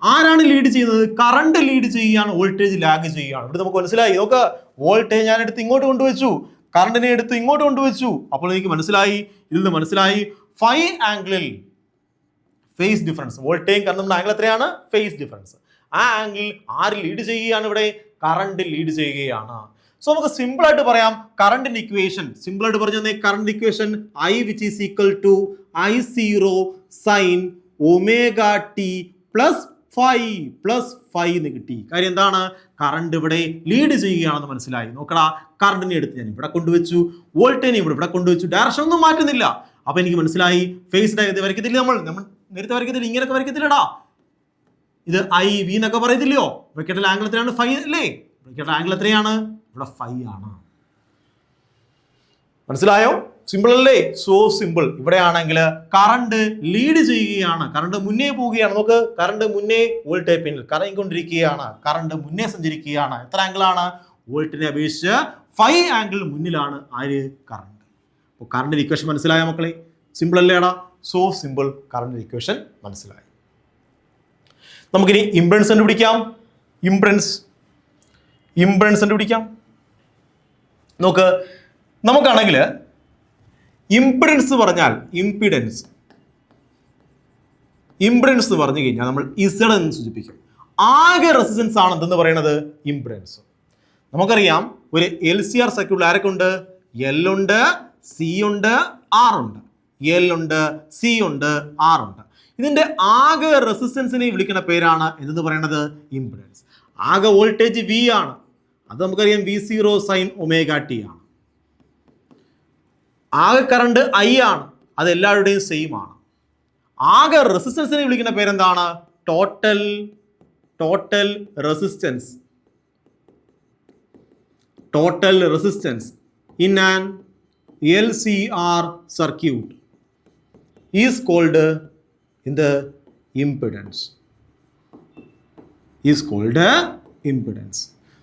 ആരാണ് ലീഡ് ചെയ്യുന്നത്? കറണ്ട് ലീഡ് ചെയ്യുകയാണ്, വോൾട്ടേജ് ലാഗ് ചെയ്യുകയാണ്. ഇവിടെ നമുക്ക് മനസ്സിലായി. നോക്ക്, വോൾട്ടേജ് ഞാൻ എടുത്ത് ഇങ്ങോട്ട് കൊണ്ടുവച്ചു, കറണ്ടിനെ എടുത്ത് ഇങ്ങോട്ട് കൊണ്ടുവച്ചു. അപ്പോൾ എനിക്ക് മനസ്സിലായി, ഇതിൽ നിന്ന് മനസ്സിലായി ഫൈ ആംഗിളിൽ ഫേസ് ഡിഫറൻസ്. വോൾട്ടേജ് കറണ്ടും ആംഗിൾ എത്രയാണ്? Phase difference. ആ ആംഗിൾ ആര് ലീഡ് ചെയ്യുകയാണ്? ഇവിടെ കറണ്ട് ലീഡ് ചെയ്യുകയാണ്. സോ നമുക്ക് സിമ്പിൾ ആയിട്ട് പറയാം കറണ്ടിന്റെ ഇക്വേഷൻ. സിമ്പിൾ ആയിട്ട് പറഞ്ഞു current equation I which is equal to I0 sine omega T plus five എന്ന് കിട്ടി. കാര്യം എന്താണ്? കറണ്ട് ഇവിടെ ലീഡ് ചെയ്യുകയാണെന്ന് മനസ്സിലായി. നോക്കടാ, കറണ്ടിനെ എടുത്ത് ഞാൻ ഇവിടെ കൊണ്ടുവച്ചു, വോൾട്ടേജിനെ ഇവിടെ കൊണ്ടുവച്ചു, ഡയറക്ഷൻ ഒന്നും മാറ്റുന്നില്ല. അപ്പൊ എനിക്ക് മനസ്സിലായി ഫേസ് ഡയഗ്രത്തിൽ വരയ്ക്കത്തില്ല, നമ്മൾ നേരത്തെ വരയ്ക്കത്തില്ല, ഇങ്ങനെയൊക്കെ വരയ്ക്കത്തില്ലടാ. ഇത് ഐ വി എന്നൊക്കെ പറയത്തില്ലയോ? ബ്രാക്കറ്റിലെ ആംഗിൾ എത്രയാണ്? ഫൈവ് അല്ലേ? ബ്രാക്കറ്റിലെ ആംഗിൾ എത്രയാണ്? ഇവിടെ 5 ആണ്. മനസ്സിലായോ? സിമ്പിൾ അല്ലേ? So simple. ഇവിടെയാണെങ്കിൽ കറണ്ട് ലീഡ് ചെയ്യുകയാണ്, കറണ്ട് മുന്നേ പോവുകയാണ്. നോക്ക്, കറണ്ട് മുന്നേ വോൾട്ടേജ് പിന്നിൽ കറങ്ങിക്കൊണ്ടിരിക്കുകയാണ്, കറണ്ട് മുന്നേ സഞ്ചരിക്കുകയാണ്. എത്ര ആംഗിളാണ്? വോൾട്ടിനെ അപേക്ഷിച്ച് 5 ആംഗിൾ മുന്നിലാണ് ആര്? കറണ്ട്. അപ്പോൾ കറണ്ടിന്റെ ഇക്വേഷൻ മനസ്സിലായോ മക്കളെ? സിമ്പിൾ അല്ലേടാ? So simple. കറണ്ടിന്റെ ഇക്വേഷൻ മനസ്സിലായി. നമുക്കിനി ഇംപെഡൻസ് കണ്ടുപിടിക്കാം. ഇംപെഡൻസ് കണ്ടുപിടിക്കാം. നോക്ക്, നമുക്കാണെങ്കിൽ ഇംപിഡൻസ് പറഞ്ഞാൽ ഇംപിഡൻസ് എന്ന് പറഞ്ഞു കഴിഞ്ഞാൽ നമ്മൾ ഇസഡ് എന്ന് സൂചിപ്പിക്കും. ആകെ റെസിസ്റ്റൻസ് ആണ് എന്തെന്ന് പറയുന്നത്? ഇംപിഡൻസ്. നമുക്കറിയാം ഒരു എൽ സി ആർ സർക്യൂട്ടിൽ ആരൊക്കെ ഉണ്ട്? എൽ ഉണ്ട്, സി ഉണ്ട്, ആർ ഉണ്ട്. എൽ ഉണ്ട്, സി ഉണ്ട്, ആർ ഉണ്ട്. ഇതിന്റെ ആകെ റെസിസ്റ്റൻസിനെ വിളിക്കുന്ന പേരാണ് എന്തെന്ന് പറയുന്നത്? ഇംപിഡൻസ്. ആകെ വോൾട്ടേജ് വി ആണ്, അത് നമുക്കറിയാം V0 സൈൻ ഒമേഗ ടി ആണ്. ആകെ കറണ്ട് ഐ ആണ്, അത് എല്ലാവരുടെയും സെയിം ആണ്. ആകെ റെസിസ്റ്റൻസിനെ വിളിക്കുന്ന പേരെന്താണ്? Total total resistance in an LCR circuit is called impedance.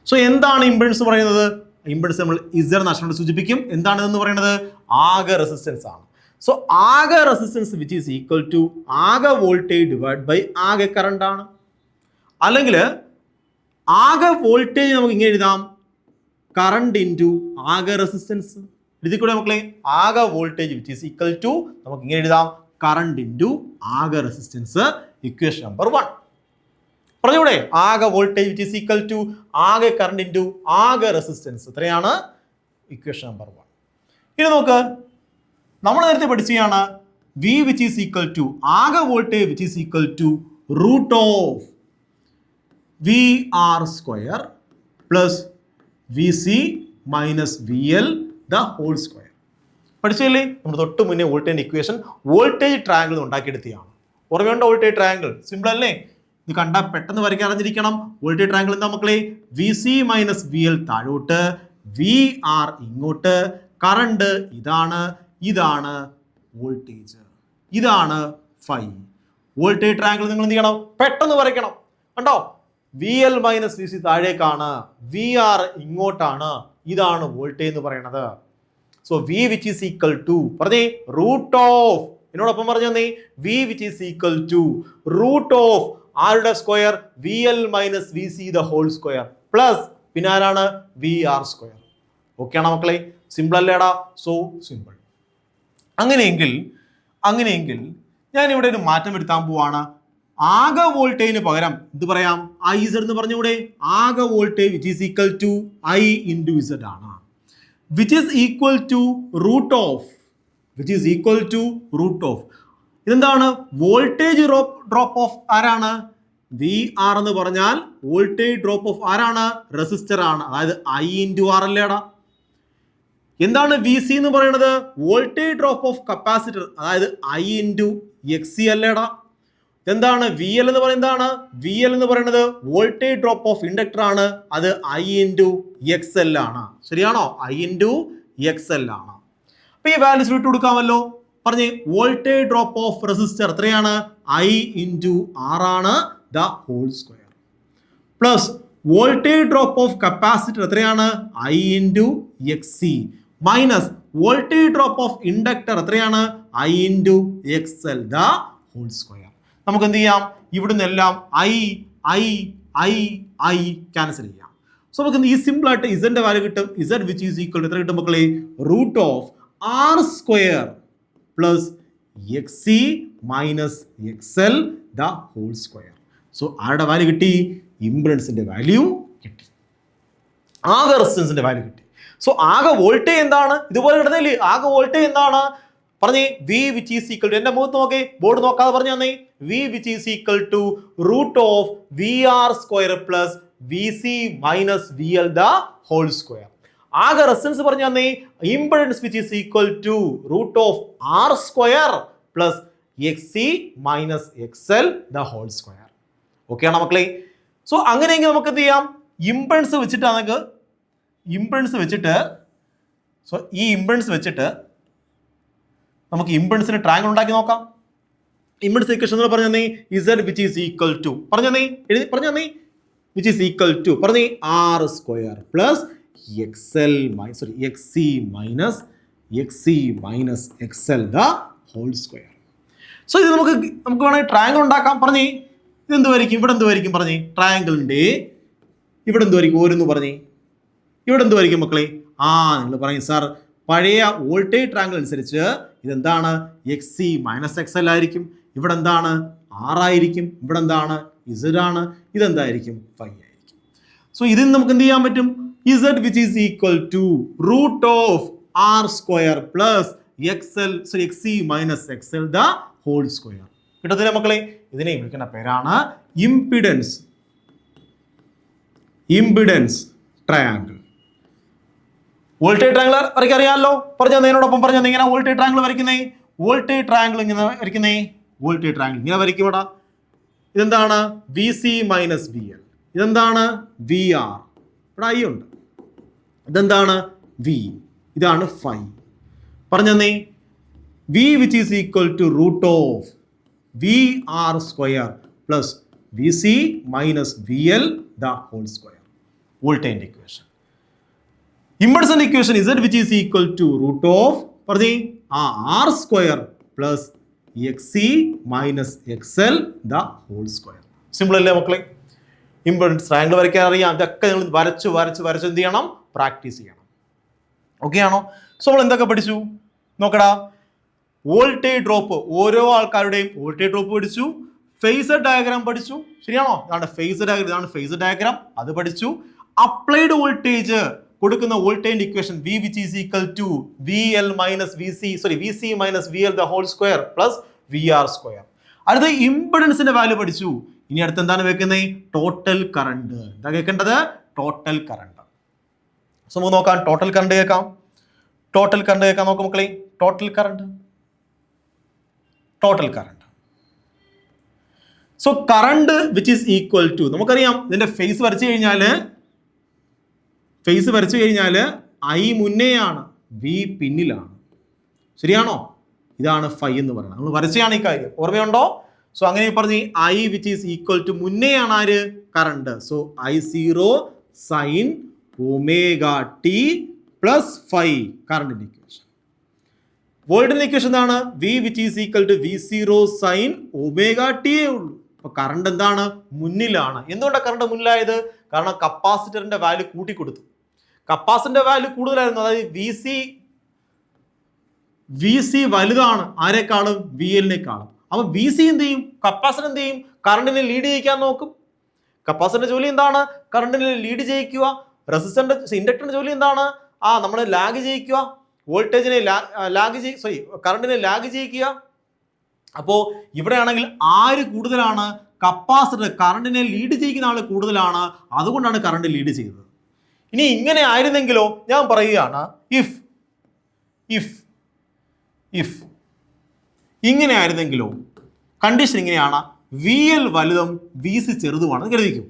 So എന്താണ് ഇംപെഡൻസ് പറയുന്നത്? ഇംപെഡൻസ് നമ്മൾ ഇസഡ് നഷ്ടം സൂചിപ്പിക്കും. എന്താണ് എന്ന് പറയുന്നത്? ആകെ റെസിസ്റ്റൻസ് ആണ്. സോ ആകെ resistance which is equal to ആകെ വോൾട്ടേജ് ഡിവൈഡ് ബൈ ആകെ കറണ്ട് ആണ്. അല്ലെങ്കിൽ ആകെ വോൾട്ടേജ് നമുക്ക് ഇങ്ങനെ എഴുതാം, കറണ്ട് ഇൻറ്റു ആകെ റെസിസ്റ്റൻസ്. ഇതിൽ കൂടെ മക്കളെ ആകെ voltage which is equal to നമുക്ക് ഇങ്ങനെ എഴുതാം, കറണ്ട് ഇൻറ്റു ആകെ റെസിസ്റ്റൻസ്. ഇക്വേഷൻ നമ്പർ 1 പറഞ്ഞൂടെ? ആകെ voltage which is equal to ആകെ കറണ്ട് ഇൻറ്റു ആകെ റെസിസ്റ്റൻസ്. ഇത്രയാണ് ഇക്വേഷൻ നമ്പർ 1. ഇനി നോക്ക്, നമ്മൾ നേരത്തെ പഠിച്ചതാണ് V which is equal to ആകെ voltage which is equal to root of V R square plus V C minus V L the whole square. പഠിച്ചില്ലേ? നമ്മൾ തൊട്ട് മുന്നേ വോൾട്ടേജ് ഇക്വേഷൻ വോൾട്ടേജ് ട്രയാങ്കിൾ ഉണ്ടാക്കിയെടുത്തിയാണ്. ഓർമ്മയുണ്ടോ വോൾട്ടേജ് ട്രയാങ്കിൾ? സിമ്പിൾ അല്ലേ? ഇത് കണ്ടാൽ പെട്ടെന്ന് വരയ്ക്കാൻ അറിഞ്ഞിരിക്കണം. വോൾട്ടേജ് ട്രയാങ്കിൾ എന്താ മക്കളെ? V C minus V L താഴോട്ട്, വി ആർ ഇങ്ങോട്ട്, കറണ്ട് ഇതാണ്, ഇതാണ് വോൾട്ടേജ്, ഇതാണ് ഫൈ. വോൾട്ടേജ് ട്രയാങ്കിൾ നിങ്ങൾ എന്ത് ചെയ്യണം? പെട്ടെന്ന് വരയ്ക്കണം. കണ്ടോ? V L minus V C താഴേക്കാണ്, വി ആർ ഇങ്ങോട്ടാണ്, ഇതാണ് വോൾട്ടേജ് എന്ന് പറയുന്നത്. So V which is equal to പറഞ്ഞേ റൂട്ട് ഓഫ്, എന്നോടൊപ്പം പറഞ്ഞു തന്നേ, V which is equal to root of ആരുടെ square? V L minus V C the whole square plus പിന്നെ ആരാണ്? V R square. ഓക്കെ ആണോ മക്കളെ? സിമ്പിൾ അല്ലേടാ? So simple. അങ്ങനെയെങ്കിൽ ഞാൻ ഇവിടെ ഒരു മാറ്റം വരുത്താൻ പോവാണ്. ആകെ വോൾട്ടേജിന് പകരം എന്ത് പറയാം? ഐ ഇസഡ് എന്ന് പറഞ്ഞുകൂടെ? ആകെ voltage which is equal to I into Z ആണ്, which is equal to root of, ഇതെന്താണ്? വോൾട്ടേജ് ഡ്രോപ്പ് ഓഫ് ആരാണ്? വി ആർ എന്ന് പറഞ്ഞാൽ വോൾട്ടേജ് ഡ്രോപ്പ് ഓഫ് ആരാണ്? റെസിസ്റ്റർ ആണ്, അതായത് ഐ ഇൻറ്റു ആർ അല്ലേടാ. എന്താണ് വി സി എന്ന് പറയുന്നത്? വോൾട്ടേജ് ഡ്രോപ്പ് ഓഫ് കപ്പാസിറ്റർ, അതായത് ഐ ഇൻറ്റു എക്സ് സി അല്ലേടാ. എന്താണ് വി എൽ എന്ന് പറയുന്നത്? വി എൽ എന്ന് പറയുന്നത് വോൾട്ടേജ് ഡ്രോപ്പ് ഓഫ് ഇൻഡക്ടർ ആണ്, അത് ഐ ഇൻറ്റു എക്സ് എൽ ആണ്. ശരിയാണോ? ഐ ഇൻറ്റു എക്സ് എൽ ആണ്. അപ്പൊ ഈ വാല്യൂസ് ഇട്ട് കൊടുക്കാമല്ലോ. പറഞ്ഞേ വോൾട്ടേജ് ഡ്രോപ്പ് ഓഫ് റെസിസ്റ്റർ എത്രയാണ്? ഐ ഇൻറ്റു ആർ ആണ് the whole square plus voltage drop of capacitor എത്രയാണ്? I into X C minus voltage drop of inductor എത്രയാണ്? I into X L the whole square. നമുക്ക് എന്ത് ചെയ്യാം? ഇവിടുന്ന് എല്ലാം I I I I cancel ചെയ്യാം. So നമുക്ക് ഈ സിമ്പിൾ ആയിട്ട് ഇസഡിന്റെ വാല്യൂ കിട്ടും. Z which is equal to എത്ര കിട്ടും മക്കളെ? Root of R square plus X C minus X L the whole square. So ആരുടെ വാല്യൂ കിട്ടി? ഇംപെഡൻസിന്റെ വാല്യൂ കിട്ടി, ആകെ റെസിസ്റ്റൻസിന്റെ വാല്യൂ കിട്ടി. സോ ആകെ വോൾട്ടേജ് എന്താണ്? ഇതുപോലെ കിട്ടുന്നില്ലേ? ആകെ വോൾട്ടേജ് എന്താണ്? പറഞ്ഞേ V which is equal to, എന്റെ മുഖത്ത് നോക്കേ, ബോർഡ് നോക്കാതെ പറഞ്ഞു തന്നേ, V which is equal to root of V R square plus V C minus V L the whole square. ആകെ റെസിസ്റ്റൻസ് പറഞ്ഞു തന്നേ, impedance which is equal to root of R square plus X C minus X L the whole square. Okay ആണോ മക്കളെ? So അങ്ങനെയെങ്കിൽ നമുക്ക് എന്ത് ചെയ്യാം? Impedance വെച്ചിട്ട് നമുക്ക് ഇംപെഡൻസിന് ട്രയാങ്കിൾ ഉണ്ടാക്കി നോക്കാം. ഇംപെഡൻസ് ഇക്വേഷൻ പറഞ്ഞു തന്നേ, Z which is equal to പറഞ്ഞു തന്നേ, വിച്ച് ഈസ് ഈക്വൽ ടു പറഞ്ഞേ R square plus X C minus X L the whole square. So ഇത് നമുക്ക് വേണമെങ്കിൽ ട്രയാങ്കിൾ ഉണ്ടാക്കാം. പറഞ്ഞേ ഇതെന്തുമായിരിക്കും? ഇവിടെ എന്തുമായിരിക്കും? പറഞ്ഞേ ട്രയാങ്കിളിൻ്റെ ഇവിടെ എന്തുമായിരിക്കും? ഓരോന്ന് പറഞ്ഞേ ഇവിടെ എന്തുമായിരിക്കും മക്കളെ? നിങ്ങൾ പറയും സാർ പഴയ വോൾട്ടേജ് ട്രയാങ്കിൾ അനുസരിച്ച് ഇതെന്താണ്? X C minus X L ആയിരിക്കും. ഇവിടെ എന്താണ്? ആർ ആയിരിക്കും. ഇവിടെ എന്താണ്? ഇസഡ് ആണ്. ഇതെന്തായിരിക്കും? ഫൈ ആയിരിക്കും. സോ ഇതിന് നമുക്ക് എന്ത് ചെയ്യാൻ പറ്റും? Z which is equal to root of R square plus X C minus X L the whole square. കിട്ടത്തില്ല മക്കളെ? ഇതിനെ വിളിക്കുന്ന പേരാണ് ഇംപിഡൻസ് ട്രയാങ്കിൾ. വോൾട്ടേജ് ട്രയാങ്കിൾ വരയ്ക്കാൻ അറിയാമല്ലോ. പറഞ്ഞതിനോടൊപ്പം പറഞ്ഞ ഇങ്ങനെ വോൾട്ടേജ് ട്രയാങ്കിൾ വരയ്ക്കുന്നേ. വോൾട്ടേജ് ട്രയാങ്കിൾ ഇങ്ങനെ വരയ്ക്കുന്നേ. വോൾട്ടേജ് ട്രയാങ്കിൾ ഇങ്ങനെ വരയ്ക്കൂടാ. ഇതെന്താണ് V C minus V L. ഇതെന്താണ് വി ആർ. ഇവിടെ ഐ ഉണ്ട്. ഇതെന്താണ് വി. ഇതാണ് ഫൈ. പറഞ്ഞേ V which is equal to root of V R square plus V C minus V L the whole square. വോൾട്ടേജിന്റെ ഇക്വേഷൻ. ഇംപെഡൻസിന്റെ equation Z which is equal to root of പറഞ്ഞേ ആ R square plus X C minus X L the whole square. Simple അല്ലേ മക്കളെ? Impedance triangle വരയ്ക്കാൻ അറിയാം. ഇതൊക്കെ നിങ്ങൾ വരച്ച് വരച്ച് വരച്ച് എന്ത് ചെയ്യണം? പ്രാക്ടീസ് ചെയ്യണം. ഓക്കെ ആണോ? സോ നമ്മൾ എന്തൊക്കെ പഠിച്ചു നോക്കടാ. വോൾട്ടേജ് ഡ്രോപ്പ്, ഓരോ ആൾക്കാരുടെയും വോൾട്ടേജ് ഡ്രോപ്പ് പഠിച്ചു. ഫേസർ ഡയഗ്രാം പഠിച്ചു. ശരിയാണോ? ഇതാണ് ഫേസർ ഡയഗ്രാം. ഇതാണ് ഫേസർ ഡയഗ്രാം. അത് പഠിച്ചു. അപ്ലൈഡ് വോൾട്ടേജ് കൊടുക്കുന്ന voltage equation V which is equal to V L minus V C minus V L the whole square plus V R square. അടുത്ത ഇംപെഡൻസിന്റെ വാല്യൂ പഠിച്ചു. ഇനി അടുത്ത് എന്താണ് വെക്കുന്നത്? Total current. എന്താ കേൾക്കേണ്ടത്? Total current. സോ നമുക്ക് നോക്കാം. ടോട്ടൽ കറണ്ട് കേൾക്കാം. ടോട്ടൽ കറണ്ട് കേൾക്കാം. നോക്കാം മക്കളെ. Total current. So current which is equal to, നമുക്കറിയാം ഇതിന്റെ ഫേസ് വരച്ചു കഴിഞ്ഞാൽ ഐ മുന്നേയാണ്, വി പിന്നിലാണ്. ശരിയാണോ? ഇതാണ് ഫൈ എന്ന് പറയുന്നത്. നമ്മൾ വരച്ചാണ് ഈ കാര്യം. ഓർമ്മയുണ്ടോ? സോ അങ്ങനെ പറഞ്ഞ് I which is equal to മുന്നേയാണ് ആര്? Current. So I zero sine omega T plus phi കറണ്ടിന്റെ ഇക്വേഷൻ. വോൾട്ടിന്റെ ഇക്വേഷൻ എന്താണ്? V which is equal to V zero sine omega ടിയേ ഉള്ളൂ. അപ്പൊ കറണ്ട് എന്താണ്? മുന്നിലാണ്. എന്തുകൊണ്ടാണ് കറണ്ട് മുന്നിലായത്? കാരണം കപ്പാസിറ്ററിന്റെ വാല്യൂ കൂട്ടിക്കൊടുത്തു. കപ്പാസിറ്ററിന്റെ വാല്യൂ കൂടുതലായിരുന്നു. അതായത് വി സി വലുതാണ് ആരെക്കാളും? വി എല്ലിനേക്കാളും. അപ്പൊ വി സി എന്ത് ചെയ്യും? കപ്പാസിറ്റർ എന്ത് ചെയ്യും? കറണ്ടിനെ ലീഡ് ചെയ്യിക്കാൻ നോക്കും. കപ്പാസിറ്ററിന്റെ ജോലി എന്താണ്? കറണ്ടിനെ ലീഡ് ചെയ്യിക്കുക. റെസിസ്റ്ററിന്റെ ഇൻഡക്ടറിന്റെ ജോലി എന്താണ്? നമ്മൾ ലാഗ് ചെയ്യിക്കുക. വോൾട്ടേജിനെ കറണ്ടിനെ ലാഗ് ചെയ്യിക്കുക. അപ്പോ ഇവിടെയാണെങ്കിൽ ആര് കൂടുതലാണ്? കപ്പാസിറ്റർ കറണ്ടിനെ ലീഡ് ചെയ്യിക്കുന്ന ആൾ കൂടുതലാണ്. അതുകൊണ്ടാണ് കറണ്ട് ലീഡ് ചെയ്തത്. ഇനി ഇങ്ങനെ ആയിരുന്നെങ്കിലോ? ഞാൻ പറയുകയാണ് ഇഫ് ഇങ്ങനെ ആയിരുന്നെങ്കിലോ? കണ്ടീഷൻ ഇങ്ങനെയാണ്, വി എൽ വലുതും വി സി ചെറുതുമാണ് കരുതിക്കും.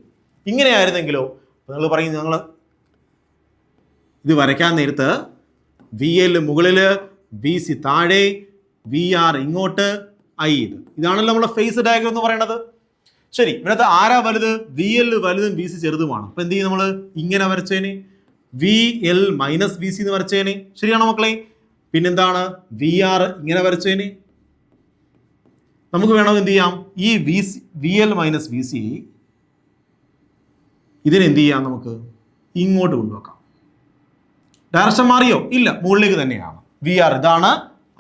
ഇങ്ങനെ ആയിരുന്നെങ്കിലോ? നിങ്ങൾ പറയും ഞങ്ങൾ ഇത് വരയ്ക്കാൻ നേരത്ത് വി എൽ മുകളിൽ, വി സി താഴെ, വി ആർ ഇങ്ങോട്ട്, ഐ ഇതാണല്ലോ നമ്മുടെ ഫേസ് ഡയഗ്രം എന്ന് പറയുന്നത്. ശരി, ഇതിനകത്ത് ആരാ വലുത്? വി എൽ വലുതും വി സി ചെറുതുമാണ്. അപ്പൊ എന്ത് ചെയ്യും? നമ്മൾ ഇങ്ങനെ വരച്ചേനെ, V L minus V C എന്ന് വരച്ചേനെ. ശരിയാണോ മക്കളെ? പിന്നെന്താണ്? വി ആർ ഇങ്ങനെ വരച്ചേനെ. നമുക്ക് വേണമെങ്കിൽ എന്ത് ചെയ്യാം? ഈ V L minus V C ഇതിനെന്ത് ചെയ്യാം? നമുക്ക് ഇങ്ങോട്ട് കൊണ്ടുവെക്കാം. ഡയറക്ഷൻ മാറിയോ? ഇല്ല, മുകളിലേക്ക് തന്നെയാണ്. വി ആർ ഇതാണ്,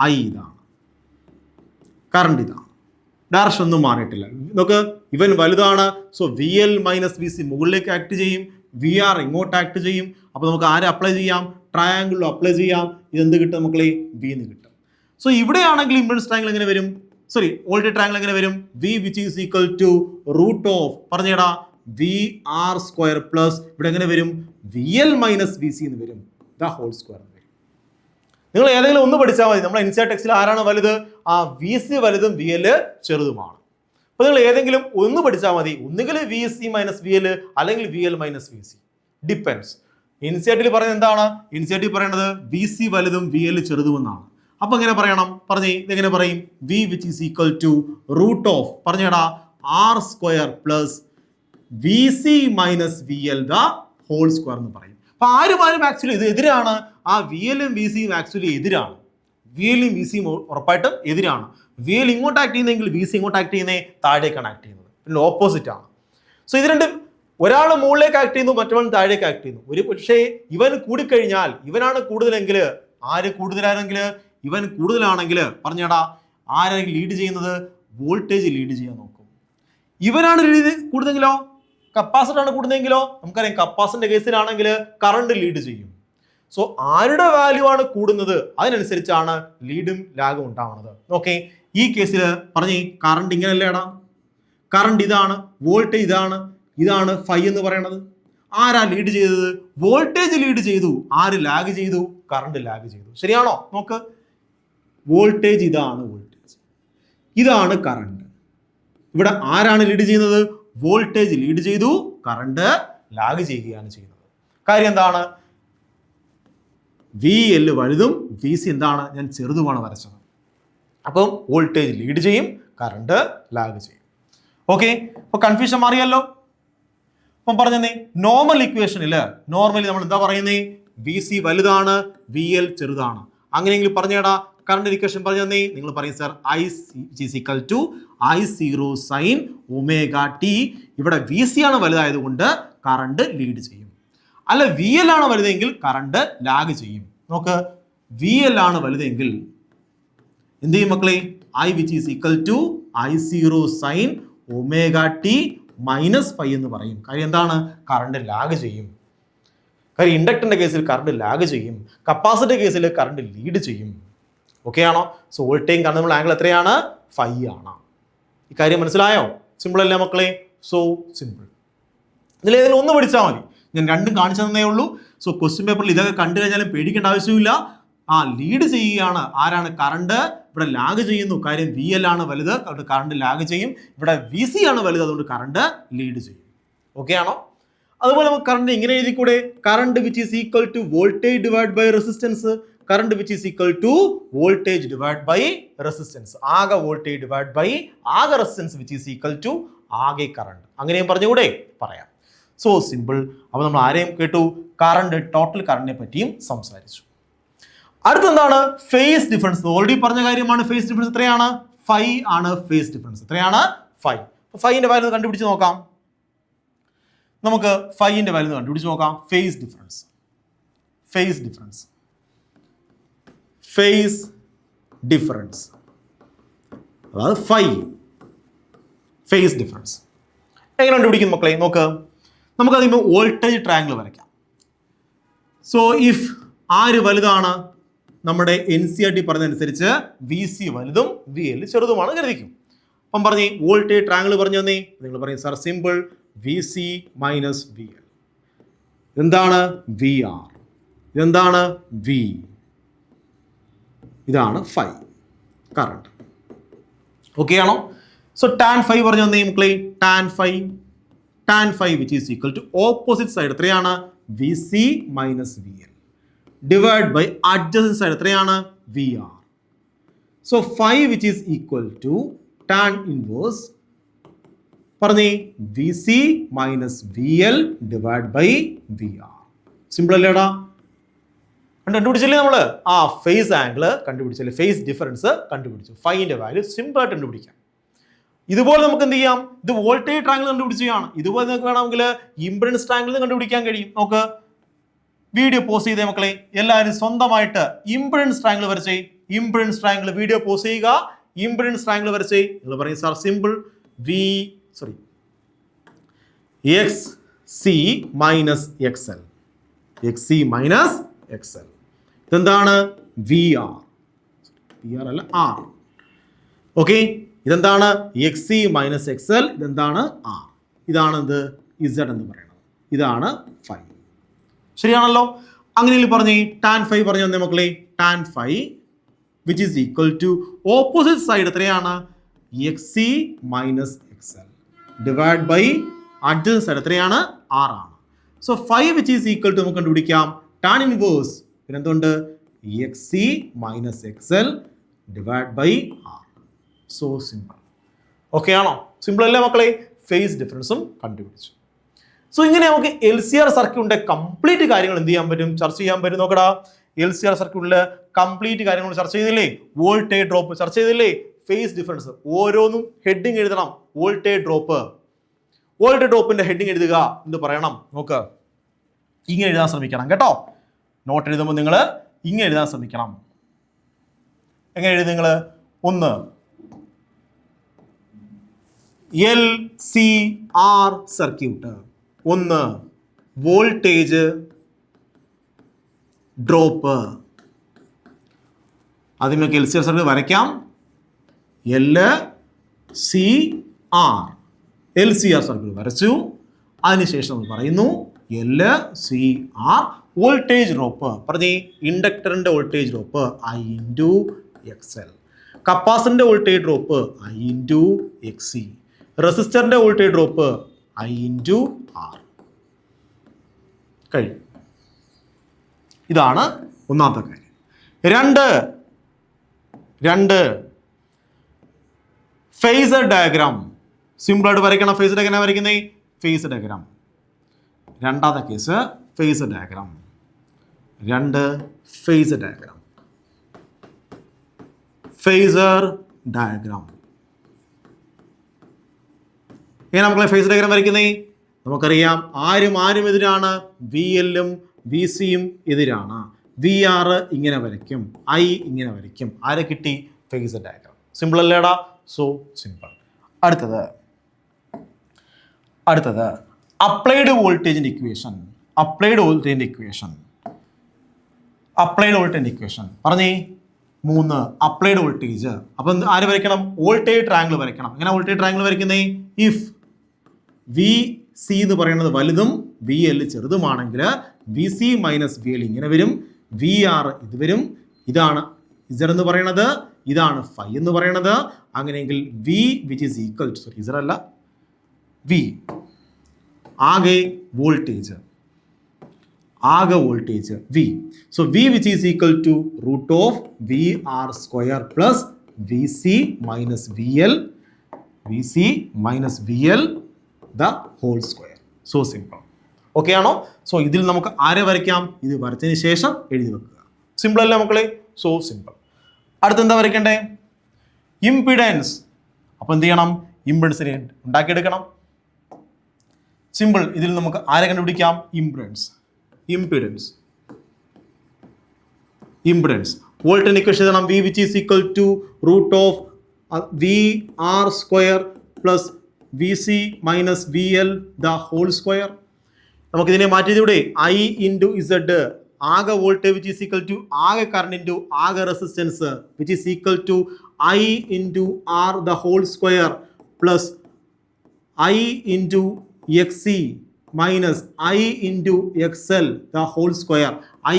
ഐ ഇതാണ്, കറണ്ട് ഇതാണ്. ഡയറക്ഷൻ ഒന്നും മാറിയിട്ടില്ല. നോക്ക്, ഇവൻ വലുതാണ്. So V L minus V C മുകളിലേക്ക് ആക്ട് ചെയ്യും, വി ആർ ഇങ്ങോട്ട് ആക്ട് ചെയ്യും. അപ്പോൾ നമുക്ക് ആരെ അപ്ലൈ ചെയ്യാം? ട്രയാങ്കിളിൽ അപ്ലൈ ചെയ്യാം. ഇതെന്ത് കിട്ടും മക്കളെ? വി എന്ന് കിട്ടും. സോ ഇവിടെയാണെങ്കിൽ ഇംപെഡൻസ് ട്രയാങ്കിൾ എങ്ങനെ വരും? വോൾട്ടേജ് ട്രയാങ്കിൾ എങ്ങനെ വരും? V which is equal to root of പറഞ്ഞേടാ വി ആർ സ്ക്വയർ പ്ലസ് ഇവിടെ എങ്ങനെ വരും? V L minus V C എന്ന് വരും, ദ ഹോൾ സ്ക്വയർ എന്ന് വരും. നിങ്ങൾ ഏതെങ്കിലും ഒന്ന് പഠിച്ചാൽ മതി. നമ്മുടെ ഇൻസൈഡ് ടെക്സ്റ്റിൽ ആരാണ് വലുത്? വി സി വലുതും വി എൽ ചെറുതുമാണ്. അപ്പൊ നിങ്ങൾ ഏതെങ്കിലും ഒന്ന് പഠിച്ചാൽ മതി. ഒന്നുകിൽ V C minus V L, അല്ലെങ്കിൽ V L minus V C, depends. ഇൻസൈറ്റിൽ പറയുന്നത് എന്താണ്? ഇൻസൈറ്റിൽ പറയുന്നത് വി സി വലുതും വി എൽ ചെറുതും എന്നാണ്. അപ്പൊ എങ്ങനെ പറയണം? ഇതെങ്ങനെ പറയും? V which is equal to root of പറഞ്ഞേടാ R square plus V C minus V L the whole square എന്ന് പറയും. അപ്പൊ ആരും ആക്ച്വലി ഇത് എതിരാണ്. വി എല്ലും വി സിയും ആക്ച്വലി എതിരാണ്. വി എല്ലും വി സിയും ഉറപ്പായിട്ടും എതിരാണ്. വി എൽ ഇങ്ങോട്ട് ആക്ട് ചെയ്യുന്നെങ്കിൽ വി സി ഇങ്ങോട്ട് ആക്ട് ചെയ്യുന്നേ താഴേക്കാണ് ആക്ട് ചെയ്യുന്നത്. പിന്നെ ഓപ്പോസിറ്റ് ആണ്. സോ ഇത് രണ്ടും ഒരാൾ മുകളിലേക്ക് ആക്ട് ചെയ്യുന്നു, മറ്റവൻ താഴേക്ക് ആക്ട് ചെയ്യുന്നു. പക്ഷേ ഇവൻ കൂടിക്കഴിഞ്ഞാൽ ഇവനാണ് കൂടുതലെങ്കിൽ, ആര് കൂടുതലാണെങ്കിൽ ഇവൻ കൂടുതലാണെങ്കിൽ പറഞ്ഞേടാ ആരായിരിക്കും ലീഡ് ചെയ്യുന്നത്? വോൾട്ടേജ് ലീഡ് ചെയ്യാൻ നോക്കും. ഇവനാണ് കൂടുതലെങ്കിലോ, കപ്പാസിറ്റർ ആണ് കൂടുന്നതെങ്കിലോ, നമുക്കറിയാം കപ്പാസിറ്ററിന്റെ കേസിലാണെങ്കിൽ കറണ്ട് ലീഡ് ചെയ്യും. സോ ആരുടെ വാല്യൂ ആണ് കൂടുന്നത് അതിനനുസരിച്ചാണ് ലീഡും ലാഗും ഉണ്ടാവുന്നത്. ഓക്കെ, ഈ കേസിൽ കറണ്ട് ഇങ്ങനെയല്ലേടാ? കറണ്ട് ഇതാണ്, വോൾട്ടേജ് ഇതാണ് ഫൈ എന്ന് പറയുന്നത്. ആരാ ലീഡ് ചെയ്തത്? വോൾട്ടേജ് ലീഡ് ചെയ്തു. ആര് ലാഗ് ചെയ്തു? കറണ്ട് ലാഗ് ചെയ്തു. ശരിയാണോ? നോക്ക്, വോൾട്ടേജ് ഇതാണ്, വോൾട്ടേജ് ഇതാണ് കറണ്ട്. ഇവിടെ ആരാണ് ലീഡ് ചെയ്യുന്നത്? വോൾട്ടേജ് ലീഡ് ചെയ്തു, കറണ്ട് ലാഗ് ചെയ്യുകയാണ് ചെയ്യുന്നത്. കാര്യം എന്താണ്? VL വലുതും VC എന്താണ്? ഞാൻ ചെറുതുമാണ് വരച്ചത്. അപ്പം വോൾട്ടേജ് ലീഡ് ചെയ്യും, കറണ്ട് ലാഗ് ചെയ്യും. ഓക്കെ, അപ്പോൾ കൺഫ്യൂഷൻ മാറിയല്ലോ. അപ്പം പറഞ്ഞേ, നോർമൽ ഇക്വേഷനിൽ നോർമലി നമ്മൾ എന്താ പറയുന്നേ? VC വലുതാണ്, VL ചെറുതാണ്. അങ്ങനെയെങ്കിൽ പറഞ്ഞേടാ, കറണ്ട് ഇക്വേഷൻ പറഞ്ഞു തന്നേ. നിങ്ങൾ പറയും സർ I0 sin ωt. ഇവിടെ VC ആണ് വലുതായതുകൊണ്ട് കറണ്ട് ലീഡ് ചെയ്യും. അല്ല VL ആണ് വലുതെങ്കിൽ കറണ്ട് ലാഗ് ചെയ്യും. നോക്ക്, VL ആണ് വലുതെങ്കിൽ എന്ത് ചെയ്യും മക്കളെ? I0 sin ωt -5 എന്ന് പറയും. കാര്യം എന്താണ്? കറണ്ട് ലാഗ് ചെയ്യും. കാര്യം ഇൻഡക്ടറിന്റെ കേസിൽ കറണ്ട് ലാഗ് ചെയ്യും, കപ്പാസിറ്റർ കേസിൽ കറണ്ട് ലീഡ് ചെയ്യും. ഓക്കെ ആണോ? സോ വോൾട്ടേജ് കറണ്ട് നമ്മൾ ആംഗിൾ എത്രയാണ്? 5 ആണ്. ഈ കാര്യം മനസ്സിലായോ? സിമ്പിൾ അല്ലേ മക്കളെ? So simple. ഇതിലേതെങ്കിലും ഒന്ന് പഠിച്ചാൽ മതി. ഞാൻ രണ്ടും കാണിച്ചു തന്നേ ഉള്ളൂ. സോ ക്വസ്റ്റ്യൻ പേപ്പറിൽ ഇതൊക്കെ കണ്ടു കഴിഞ്ഞാലും പേടിക്കേണ്ട ആവശ്യമില്ല. ലീഡ് ചെയ്യുകയാണ് ആരാണ്? കറണ്ട്. ഇവിടെ ലാഗ് ചെയ്യുന്നു, കാര്യം VL ആണ് വലുത്, അതുകൊണ്ട് കറണ്ട് ലാഗ് ചെയ്യും. ഇവിടെ VC ആണ് വലുത്, അതുകൊണ്ട് കറണ്ട് ലീഡ് ചെയ്യും. ഓക്കെ ആണോ? അതുപോലെ നമുക്ക് കറണ്ട് ഇങ്ങനെ എഴുതിക്കൂടെ? Current which is equal to voltage divide by resistance. Current which is equal to voltage divide by resistance. ആകെ വോൾട്ടേജ് ഡിവൈഡ് ബൈ ആകെ resistance which is equal to ആകെ കറണ്ട്. അങ്ങനെയും പറഞ്ഞുകൂടെ? പറയാം. So simple. അപ്പോൾ നമ്മൾ ആരെയും കേട്ടു? കറണ്ട്, ടോട്ടൽ കറണ്ടിനെ പറ്റിയും സംസാരിച്ചു. അടുത്തെന്താണ്? Phase difference. ഓൾറെഡി പറഞ്ഞ കാര്യമാണ്. ഫേസ് ഡിഫറൻസ് എത്രയാണ്? 5 ആണ് ഫേസ് ഡിഫറൻസ്. എത്രയാണ്? 5. 5ന്റെ വാല്യൂ കണ്ടുപിടിച്ച് നോക്കാം. നമുക്ക് 5ന്റെ വാല്യൂ കണ്ടുപിടിച്ച് നോക്കാം. Phase difference, phase difference, phase difference, അതായത് 5 ഫേസ് ഡിഫറൻസ് എങ്ങനെ കണ്ടുപിടിക്കും മക്കളെ? നോക്ക്, നമുക്കതിന് വോൾട്ടേജ് ട്രയാങ്കിൾ വരയ്ക്കാം. സോ ഇഫ് ആര് വലുതാണ്? നമ്മുടെ NCERT പറഞ്ഞതനുസരിച്ച് VC വലുതും VL ചെറുതുമാണ് കരുതിക്കും. അപ്പം പറഞ്ഞേ വോൾട്ടേജ് ട്രയാങ്കിൾ പറഞ്ഞു തന്നേ. നിങ്ങൾ പറയും sir simple, VC minus VL. എന്താണ്? VR. ഇതെന്താണ്? V. ഇതാണ് 5 കറണ്ട്. ഓക്കെ ആണോ? സോ tan 5 പറഞ്ഞു തന്നേ മക്കളെ. tan 5 which is equal to opposite side എത്രയാണ്? VC minus VL divide by adjacent side എത്രയാണ്? VR. So 5 which is equal to tan inverse പറഞ്ഞേ VC minus VL divide by VR. Simple അല്ലേടാ? കണ്ടുപിടിച്ചില്ലേ നമ്മള്? Phase angle കണ്ടുപിടിച്ചല്ലേ? Phase difference കണ്ടുപിടിച്ചു. 5ന്റെ value simple ആയിട്ട് കണ്ടുപിടിക്കാം. ഇതുപോലെ നമുക്ക് എന്ത് ചെയ്യാം? ഇത് വോൾട്ടേജ് ട്രയാങ്കിൾ കണ്ടുപിടിച്ചാണ്. ഇതുപോലെ നിങ്ങൾക്ക് വേണമെങ്കിൽ ഇംപെഡൻസ് ട്രയാങ്കിൾ കണ്ടുപിടിക്കാൻ കഴിയും. നോക്ക്, വീഡിയോ പോസ്റ്റ് ചെയ്തേ മക്കളെ. എല്ലാവരും സ്വന്തമായിട്ട് ഇംപെഡൻസ് ട്രയാങ്കിൾ വരച്ചേ. ഇംപെഡൻസ് ട്രയാങ്കിൾ വീഡിയോ പോസ്റ്റ് ചെയ്യുക. ഇംപെഡൻസ് ട്രയാങ്കിൾ വരച്ചേ. നിങ്ങൾ പറയും sir simple, XC minus XL. XC minus XL. ഇതെന്താണ്? VR അല്ല R. ഓക്കെ, ഇതെന്താണ്? XC minus XL. ഇതെന്താണ്? R. ഇതാണ് എന്ത്? Z എന്ന് പറയുന്നത്. ഇതാണ് 5. ശരിയാണല്ലോ? അങ്ങനെയെങ്കിൽ പറഞ്ഞേ tan 5 പറഞ്ഞു തന്നെ മക്കളെ. tan 5 which is equal to opposite side എത്രയാണ്? XC minus XL divide by adjacent side എത്രയാണ്? R ആണ്. So 5 which is equal to നമുക്ക് കണ്ടുപിടിക്കാം tan ഇൻവേഴ്സ്. പിന്നെ എന്തുകൊണ്ട്? XC minus XL divide by R. So simple. Okay ആണോ? Simple അല്ലേ മക്കളെ? ഫേസ് ഡിഫറൻസും കണ്ടുപിടിച്ചു. സോ ഇങ്ങനെ നമുക്ക് LCR സർക്യൂട്ടിന്റെ കംപ്ലീറ്റ് കാര്യങ്ങൾ എന്ത് ചെയ്യാൻ പറ്റും? ചർച്ച ചെയ്യാൻ പറ്റും. നോക്കടാ, LCR സർക്യൂട്ടിലെ കംപ്ലീറ്റ് കാര്യങ്ങൾ ചർച്ച ചെയ്തില്ലേ? വോൾട്ടേജ് ഡ്രോപ്പ് ചർച്ച ചെയ്തില്ലേ? Phase difference. ഓരോന്നും ഹെഡിങ് എഴുതണം. വോൾട്ടേജ് ഡ്രോപ്പിന്റെ ഹെഡിങ് എഴുതുക. എന്ത് പറയണം? നോക്ക്, ഇങ്ങനെ എഴുതാൻ ശ്രമിക്കണം കേട്ടോ. നോട്ട് എഴുതുമ്പോൾ നിങ്ങൾ ഇങ്ങനെ എഴുതാൻ ശ്രമിക്കണം. എങ്ങനെ എഴുതി നിങ്ങൾ? 1 LCR സർക്യൂട്ട്. 1 voltage drop. ആദ്യം നമുക്ക് LCR സർക്യൂട്ട് വരയ്ക്കാം. LCR സർക്യൂട്ട് വരച്ചു. അതിനുശേഷം നമ്മൾ പറയുന്നു LCR വോൾട്ടേജ് ഡ്രോപ്പ്. പറഞ്ഞേ ഇൻഡക്ടറിന്റെ വോൾട്ടേജ് ഡ്രോപ്പ് I × XL. കപ്പാസിറ്ററിന്റെ വോൾട്ടേജ് ഡ്രോപ്പ് I × XC. റെസിസ്റ്ററിന്റെ voltage drop I into R കഴിയും. ഇതാണ് ഒന്നാമത്തെ കാര്യം. രണ്ട് ഫേസർ ഡയഗ്രാം. സിമ്പിളായിട്ട് വരയ്ക്കണം. ഫേസർ ഡയഗ്രാം വരയ്ക്കുന്നത് ഫേസർ ഡയഗ്രാം. രണ്ടാമത്തെ case phasor diagram. Phasor diagram. Phasor diagram എങ്ങനെ മക്കളെ ഫേസർ ഡയഗ്രാം വരയ്ക്കുന്നത്? നമുക്കറിയാം ആരും എതിരാണ്, VL-ഉം VC-യും എതിരാണ്. VR ഇങ്ങനെ വരയ്ക്കും, I ഇങ്ങനെ വരയ്ക്കും. ആരെ കിട്ടി? Phasor diagram. സിമ്പിൾ അല്ലേടാ? So simple. അടുത്തത് അപ്ലൈഡ് വോൾട്ടേജിൻ്റെ ഇക്വേഷൻ. അപ്ലൈഡ് വോൾട്ടേജിൻ്റെ ഇക്വേഷൻ പറഞ്ഞേ 3 അപ്ലൈഡ് വോൾട്ടേജ്. അപ്പം ആര് വരയ്ക്കണം? വോൾട്ടേജ് ട്രയാങ്കിൾ വരയ്ക്കണം. എങ്ങനെ വോൾട്ടേജ് ട്രയാങ്കിൾ വരയ്ക്കുന്നേ? ഇഫ് VC എന്ന് പറയുന്നത് വലുതും VL ചെറുതുമാണെങ്കിൽ VC മൈനസ് VL ഇങ്ങനെ വരും, VR ഇത് വരും, ഇതാണ് Z എന്ന് പറയുന്നത്, ഇതാണ് ഫൈ എന്ന് പറയുന്നത്. അങ്ങനെയെങ്കിൽ V which is equal to Z അല്ല V ആകെ voltage V. So V which is equal to root of VR square plus VC minus VL the whole square. So simple. Okay ആണോ? So ഇതിൽ നമുക്ക് ആരെ വരയ്ക്കാം? ഇത് വരച്ചതിന് ശേഷം എഴുതി വെക്കുക. സിമ്പിൾ അല്ലേ മക്കളെ? So simple. അടുത്തെന്താ വരയ്ക്കണ്ടേ? ഇംപിഡൻസ്. അപ്പോൾ എന്ത് ചെയ്യണം? ഇംപിഡൻസിനെ ഉണ്ടാക്കിയെടുക്കണം. സിമ്പിൾ. ഇതിൽ നമുക്ക് ആരെ കണ്ടുപിടിക്കാം? ഇംപിഡൻസ്. വോൾട്ടിന്റെ ഇക്വേഷൻ എഴുതണം. V which is equal to root of VR square plus VC minus VL the whole square. നമുക്കിതിനെ മാറ്റിയതിലൂടെ I ഇൻറ്റു Z ആകെ voltage which is equal to ആകെ കറണ്ട് ഇൻറ്റു ആകെ resistance which is equal to I into R the whole square plus I into XC minus I into XL the whole square. I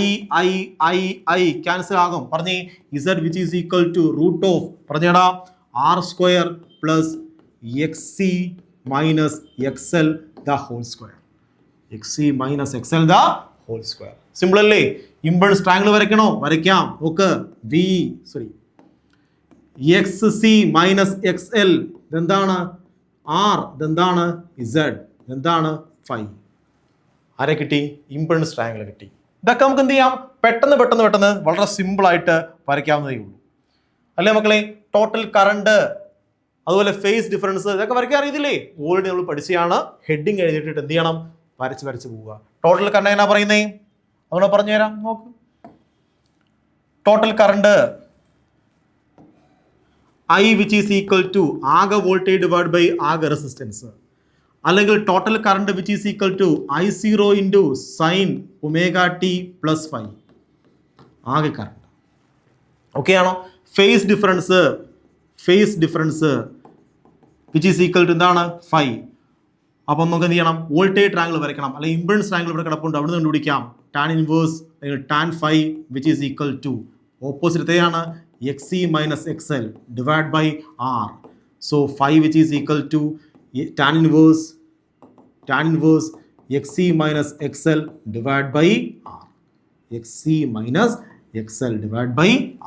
cancel ആകും. പറഞ്ഞേ Z which is equal to root of പറഞ്ഞേടാ R square plus XC minus XL the whole square. XC minus XL the whole square. Simple അല്ലേ? Impedance triangle വരയ്ക്കണോ? വരയ്ക്കാം. നോക്ക്. XC minus XL ഇതെന്താണ്? R ഇതെന്താണ്? Z ഇതെന്താണ്? Phi. ആരെ കിട്ടി? Impedance triangle കിട്ടി. ഇതൊക്കെ നമുക്ക് എന്ത് ചെയ്യാം? പെട്ടെന്ന് വളരെ സിമ്പിളായിട്ട് വരയ്ക്കാവുന്നതേ ഉള്ളൂ അല്ലേ മക്കളെ? ടോട്ടൽ കറണ്ട്, അതുപോലെ ഫേസ് ഡിഫറൻസ്, ഇതൊക്കെ വരയ്ക്കാൻ അറിയത്തില്ലേ? ഓൾറെഡി നമ്മൾ പഠിച്ചാണ്. ഹെഡിങ് എഴുതിയിട്ട് എന്ത് ചെയ്യണം? വരച്ച് പോവുക. ടോട്ടൽ കറണ്ട് എങ്ങനെയാ പറയുന്നേ? അതുകൊണ്ട് പറഞ്ഞുതരാം. നോക്ക്. Total current I which is equal to ആകെ വോൾട്ടേജ് ഡിവൈഡ് ബൈ ആകെ റെസിസ്റ്റൻസ്, അല്ലെങ്കിൽ total current which is equal to I0 into sine ω t plus phi ആകെ കറണ്ട്. ഓക്കെ ആണോ? Phase difference which is equal to എന്താണ്? Phi. അപ്പം നമുക്ക് എന്ത് ചെയ്യണം? വോൾട്ടേജ് ട്രയാങ്കിൾ വരയ്ക്കണം, അല്ലെങ്കിൽ ഇംപെഡൻസ് ട്രയാങ്കിൾ ഇവിടെ കിടപ്പുണ്ട്, അവിടെ നിന്ന് കണ്ടുപിടിക്കാം. ടാൻ ഇൻവേഴ്സ് അല്ലെങ്കിൽ tan phi which is equal to opposite ആണ് XC minus XL divide by R. So phi which is equal to tan inverse XC minus XL divide by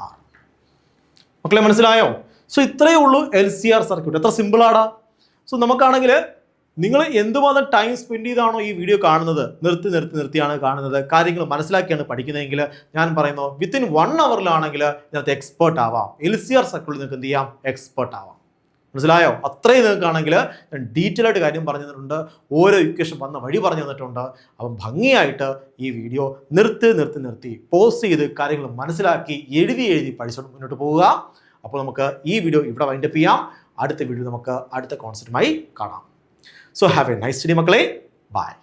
R. മക്കളെ മനസ്സിലായോ? So ഇത്രയേ ഉള്ളൂ LCR സർക്യൂട്ട്. എത്ര സിമ്പിളാടാ. So നമുക്കാണെങ്കിൽ നിങ്ങൾ എന്തുമാത്രം time spend ചെയ്താണോ ഈ വീഡിയോ കാണുന്നത്, നിർത്തിയാണ് കാണുന്നത്, കാര്യങ്ങൾ മനസ്സിലാക്കിയാണ് പഠിക്കുന്നതെങ്കിൽ ഞാൻ പറയുന്നു വിത്തിൻ 1 hourലാണെങ്കിൽ ഇതിനകത്ത് എക്സ്പേർട്ട് ആവാം. LCR സർക്യൂട്ടിൽ നിങ്ങൾക്ക് എന്ത് ചെയ്യാം? എക്സ്പേർട്ട് ആവാം. മനസ്സിലായോ? അത്രയും നിങ്ങൾക്കാണെങ്കിൽ ഞാൻ ഡീറ്റെയിൽ ആയിട്ട് കാര്യം പറഞ്ഞു തന്നിട്ടുണ്ട്. ഓരോ ഇക്വേഷൻ വന്ന വഴി പറഞ്ഞു തന്നിട്ടുണ്ട്. അപ്പം ഭംഗിയായിട്ട് ഈ വീഡിയോ നിർത്തി പോസ്റ്റ് ചെയ്ത് കാര്യങ്ങൾ മനസ്സിലാക്കി എഴുതി പഠിച്ചുകൊണ്ട് മുന്നോട്ട് പോവുക. അപ്പോൾ നമുക്ക് ഈ വീഡിയോ ഇവിടെ വൈൻഡപ്പ് ചെയ്യാം. അടുത്ത വീഡിയോ നമുക്ക് അടുത്ത കോൺസെപ്റ്റുമായി കാണാം. So have a nice day, makale. Bye.